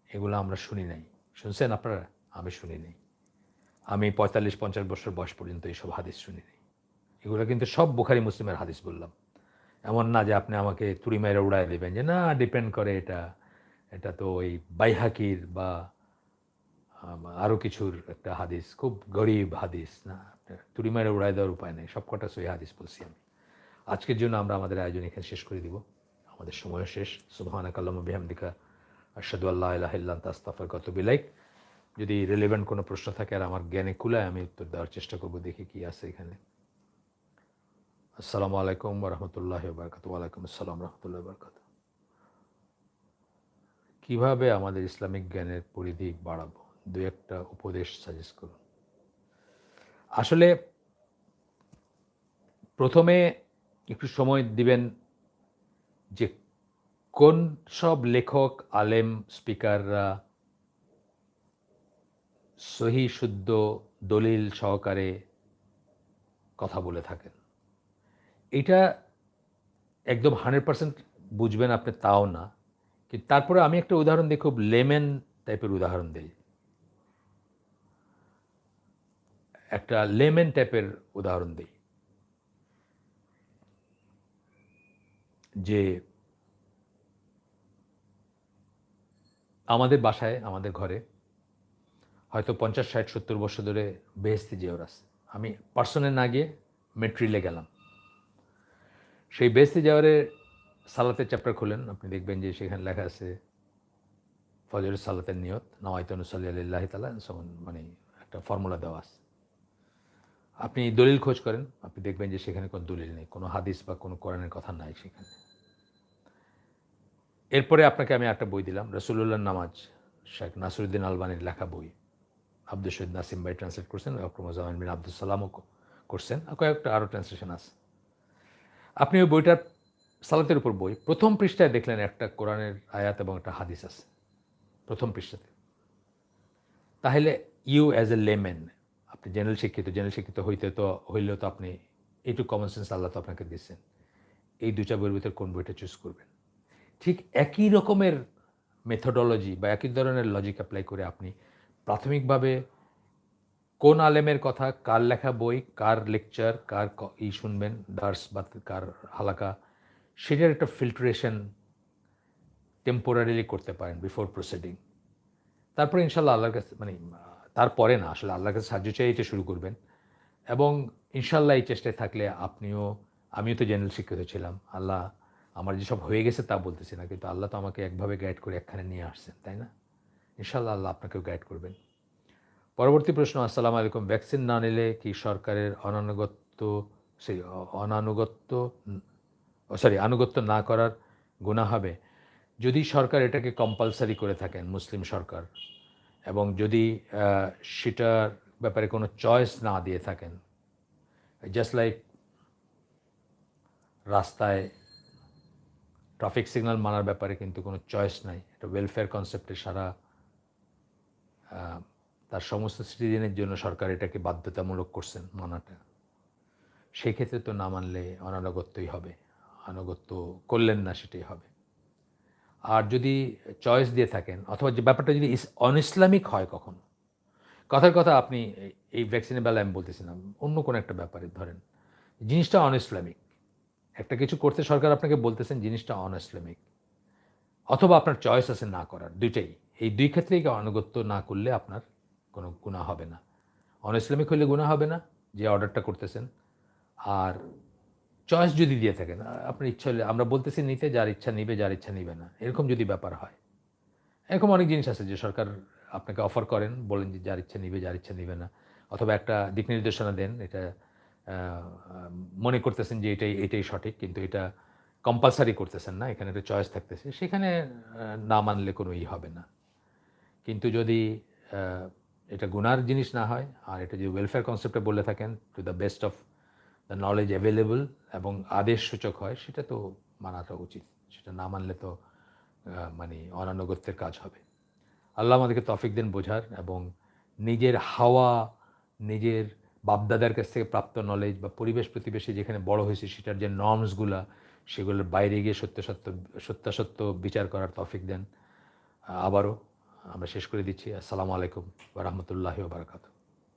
এগুলো আমরা শুনি নাই, শুনছেন আপনারা? আমি শুনি নাই। আমি 45-50 বছর বয়স পর্যন্ত এইসব হাদিস শুনি নাই। এগুলো কিন্তু সব বুখারী মুসলিমের হাদিস বললাম। এমন না যে আপনি আমাকে তুড়ি মেরে উড়াই দেবেন যে না ডিপেন্ড করে এটা তো ওই বাইহাকির বা আরও কিছুর একটা হাদিস, খুব গরীব হাদিস, না তুড়ি মেরে উড়াই দেওয়ার উপায় নেই, সব কটা সহি হাদিস বলছি আমি। আজকের জন্য আমরা আমাদের আয়োজন এখানে শেষ করে দিব, আমাদের সময়ও শেষ। সুবহানাকা আল্লাহুম্মা বিহামদিকা আশহাদু আল্লা ইলাহা ইল্লা আনতা আস্তাগফিরুকা ওয়া আতুবু ইলাইক। যদি রিলেভেন্ট কোনো প্রশ্ন থাকে আর আমার জ্ঞানে কুলায়, আমি উত্তর দেওয়ার চেষ্টা করব, দেখি কি আছে এখানে। আসসালামু আলাইকুম ওয়া রাহমাতুল্লাহি ওয়া বারাকাতুহু। ওয়া আলাইকুম আসসালাম ওয়া রাহমাতুল্লাহি ওয়া বারাকাতুহু। কিভাবে আমাদের ইসলামিক জ্ঞানের পরিধি বাড়াবো, দু একটা উপদেশ সাজেস্ট করুন। আসলে প্রথমে একটু সময় দিবেন যে কোন সব লেখক, আলেম, স্পিকাররা সহি শুদ্ধ দলিল সহকারে কথা বলে থাকেন। এটা একদম 100% বুঝবেন আপনি তাও না, কিন্তু তারপরে আমি একটা উদাহরণ দিই, খুব লেমেন টাইপের উদাহরণ দিই। একটা লেমেন টাইপের উদাহরণ দিই যে আমাদের বাসায়, আমাদের ঘরে হয়তো 50, 60, 70 বছর ধরে বেহেশতি জিয়ার আছে। আমি পার্সনে না গিয়ে মেট্রিলে গেলাম। সেই বেহেশতি জিয়ারের সালাতের চ্যাপ্টার খুলেন, আপনি দেখবেন যে সেখানে লেখা আছে ফজরের সালাতের নিয়ত নাওয়াইতু নুসাল্লি লিল্লাহি তাআলা, মানে একটা ফর্মুলা দেওয়া আছে। আপনি দলিল খোঁজ করেন, আপনি দেখবেন যে সেখানে কোনো দলিল নেই, কোনো হাদিস বা কোনো কোরআনের কথা নাই সেখানে। এরপরে আপনাকে আমি একটা বই দিলাম, রাসূলুল্লাহর নামাজ, শেখ নাসিরুদ্দিন আলবানির লেখা বই। আব্দুল শহীদ নাসিম ভাই ট্রান্সলেট করছেন, ডক্টর মোজাম্মেল বিন আব্দুল সালামও করছেন, আর কয়েকটা আরও ট্রান্সলেশন আছে। আপনি ওই বইটার সালাতের উপর বই, প্রথম পৃষ্ঠায় দেখলেন একটা কোরআনের আয়াত এবং একটা হাদিস আছে প্রথম পৃষ্ঠাতে। তাহলে ইউ অ্যাজ এ লেমেন, আপনি জেনারেল শিক্ষিত হইলেও তো আপনি এইটুকু কমন সেন্স আল্লাহ তো আপনাকে দিচ্ছেন, এই দুটা বইয়ের ভিতরে কোন বইটা চুজ করবেন। ঠিক একই রকমের মেথোডোলজি বা একই ধরনের লজিক অ্যাপ্লাই করে আপনি প্রাথমিকভাবে কোন আলেমের কথা, কার লেখা বই, কার লেকচার, কার শুনবেন, দার্স বা কার হালাকা, সেটার একটা ফিল্টারেশন টেম্পোরারিলি করতে পারেন বিফোর প্রসিডিং। তারপরে ইনশাল্লাহ আল্লাহর কাছে, মানে তারপরে না, আসলে আল্লাহর কাছে সাহায্য চাই, এটা শুরু করবেন। এবং ইনশাল্লাহ এই চেষ্টায় থাকলে আমিও তো জেনারেল শিক্ষিত ছিলাম, আল্লাহ আমার যেসব হয়ে গেছে তা বলতেছি না, কিন্তু আল্লাহ তো আমাকে একভাবে গাইড করে একখানে নিয়ে আসছেন, তাই না? ইনশাল্লাহ আল্লাহ আপনাকেও গাইড করবেন। পরবর্তী প্রশ্ন, আসসালামু আলাইকুম। ভ্যাকসিন না নিলে কি সরকারের আনুগত্য না করার গুনাহ হবে? যদি সরকার এটাকে কম্পালসারি করে থাকেন, মুসলিম সরকার, এবং যদি সেটার ব্যাপারে কোনো চয়েস না দিয়ে থাকেন, জাস্ট লাইক রাস্তায় ট্রাফিক সিগন্যাল মানার ব্যাপারে কিন্তু কোনো চয়েস নাই, এটা ওয়েলফেয়ার কনসেপ্টে সারা তার সমস্ত সিটিজেনের জন্য সরকার এটাকে বাধ্যতামূলক করছেন মানাটা। সেই ক্ষেত্রে তো না মানলে অনানুগত্যই হবে, আনুগত্য করলেন না সেটাই হবে। আর যদি চয়েস দিয়ে থাকেন, অথবা যে ব্যাপারটা যদি অনইসলামিক হয়, কখনো কথার কথা, আপনি এই ভ্যাকসিনের বেলায় আমি বলতেছিলাম, অন্য কোনো একটা ব্যাপারে ধরেন জিনিসটা অনইসলামিক, একটা কিছু করতে সরকার আপনাকে বলতেছেন জিনিসটা অনইসলামিক, অথবা আপনার চয়েস আছে না করার, দুইটাই, এই দুই ক্ষেত্রেই আনুগত্য না করলে আপনার কোনো গুনাহ হবে না। অনইসলামিক হলে গুনাহ হবে না যে অর্ডারটা করতেছেন, আর চয়েস যদি দিয়ে থাকেন, আপনার ইচ্ছা হলে, আমরা বলতেছি নিতে, যার ইচ্ছা নিবে, যার ইচ্ছা নিবে না, এরকম যদি ব্যাপার হয়, এরকম অনেক জিনিস আছে যে সরকার আপনাকে অফার করেন, বলেন যে যার ইচ্ছা নিবে, যার ইচ্ছা নিবে না, অথবা একটা দিক নির্দেশনা দেন, এটা মনে করতেছেন যে এটাই সঠিক, কিন্তু এটা কম্পালসারি করতেছেন না, এখানে একটা চয়েস থাকতেছে, সেখানে না মানলে কোনো হবে না। কিন্তু যদি এটা গুনার জিনিস না হয়, আর এটা যদি ওয়েলফেয়ার কনসেপ্টে বলে থাকেন to the best of the knowledge available এবং আদেশ সূচক হয়, সেটা তো মানাটা উচিত। সেটা না মানলে তো মানে অনানুগত্যের কাজ হবে। আল্লাহ আমাদেরকে তৌফিক দেন বোঝার, এবং নিজের হাওয়া, নিজের বাপদাদার কাছ থেকে প্রাপ্ত নলেজ বা পরিবেশ প্রতিবেশী যেখানে বড় হয়েছে সেটার যে নর্মসগুলা, সেগুলোর বাইরে গিয়ে সত্যাসত্য বিচার করার তৌফিক দেন। আবারও আমরা শেষ করে দিচ্ছি। আসসালামু আলাইকুম ওয়া রাহমাতুল্লাহি ওয়া বারাকাতুহু।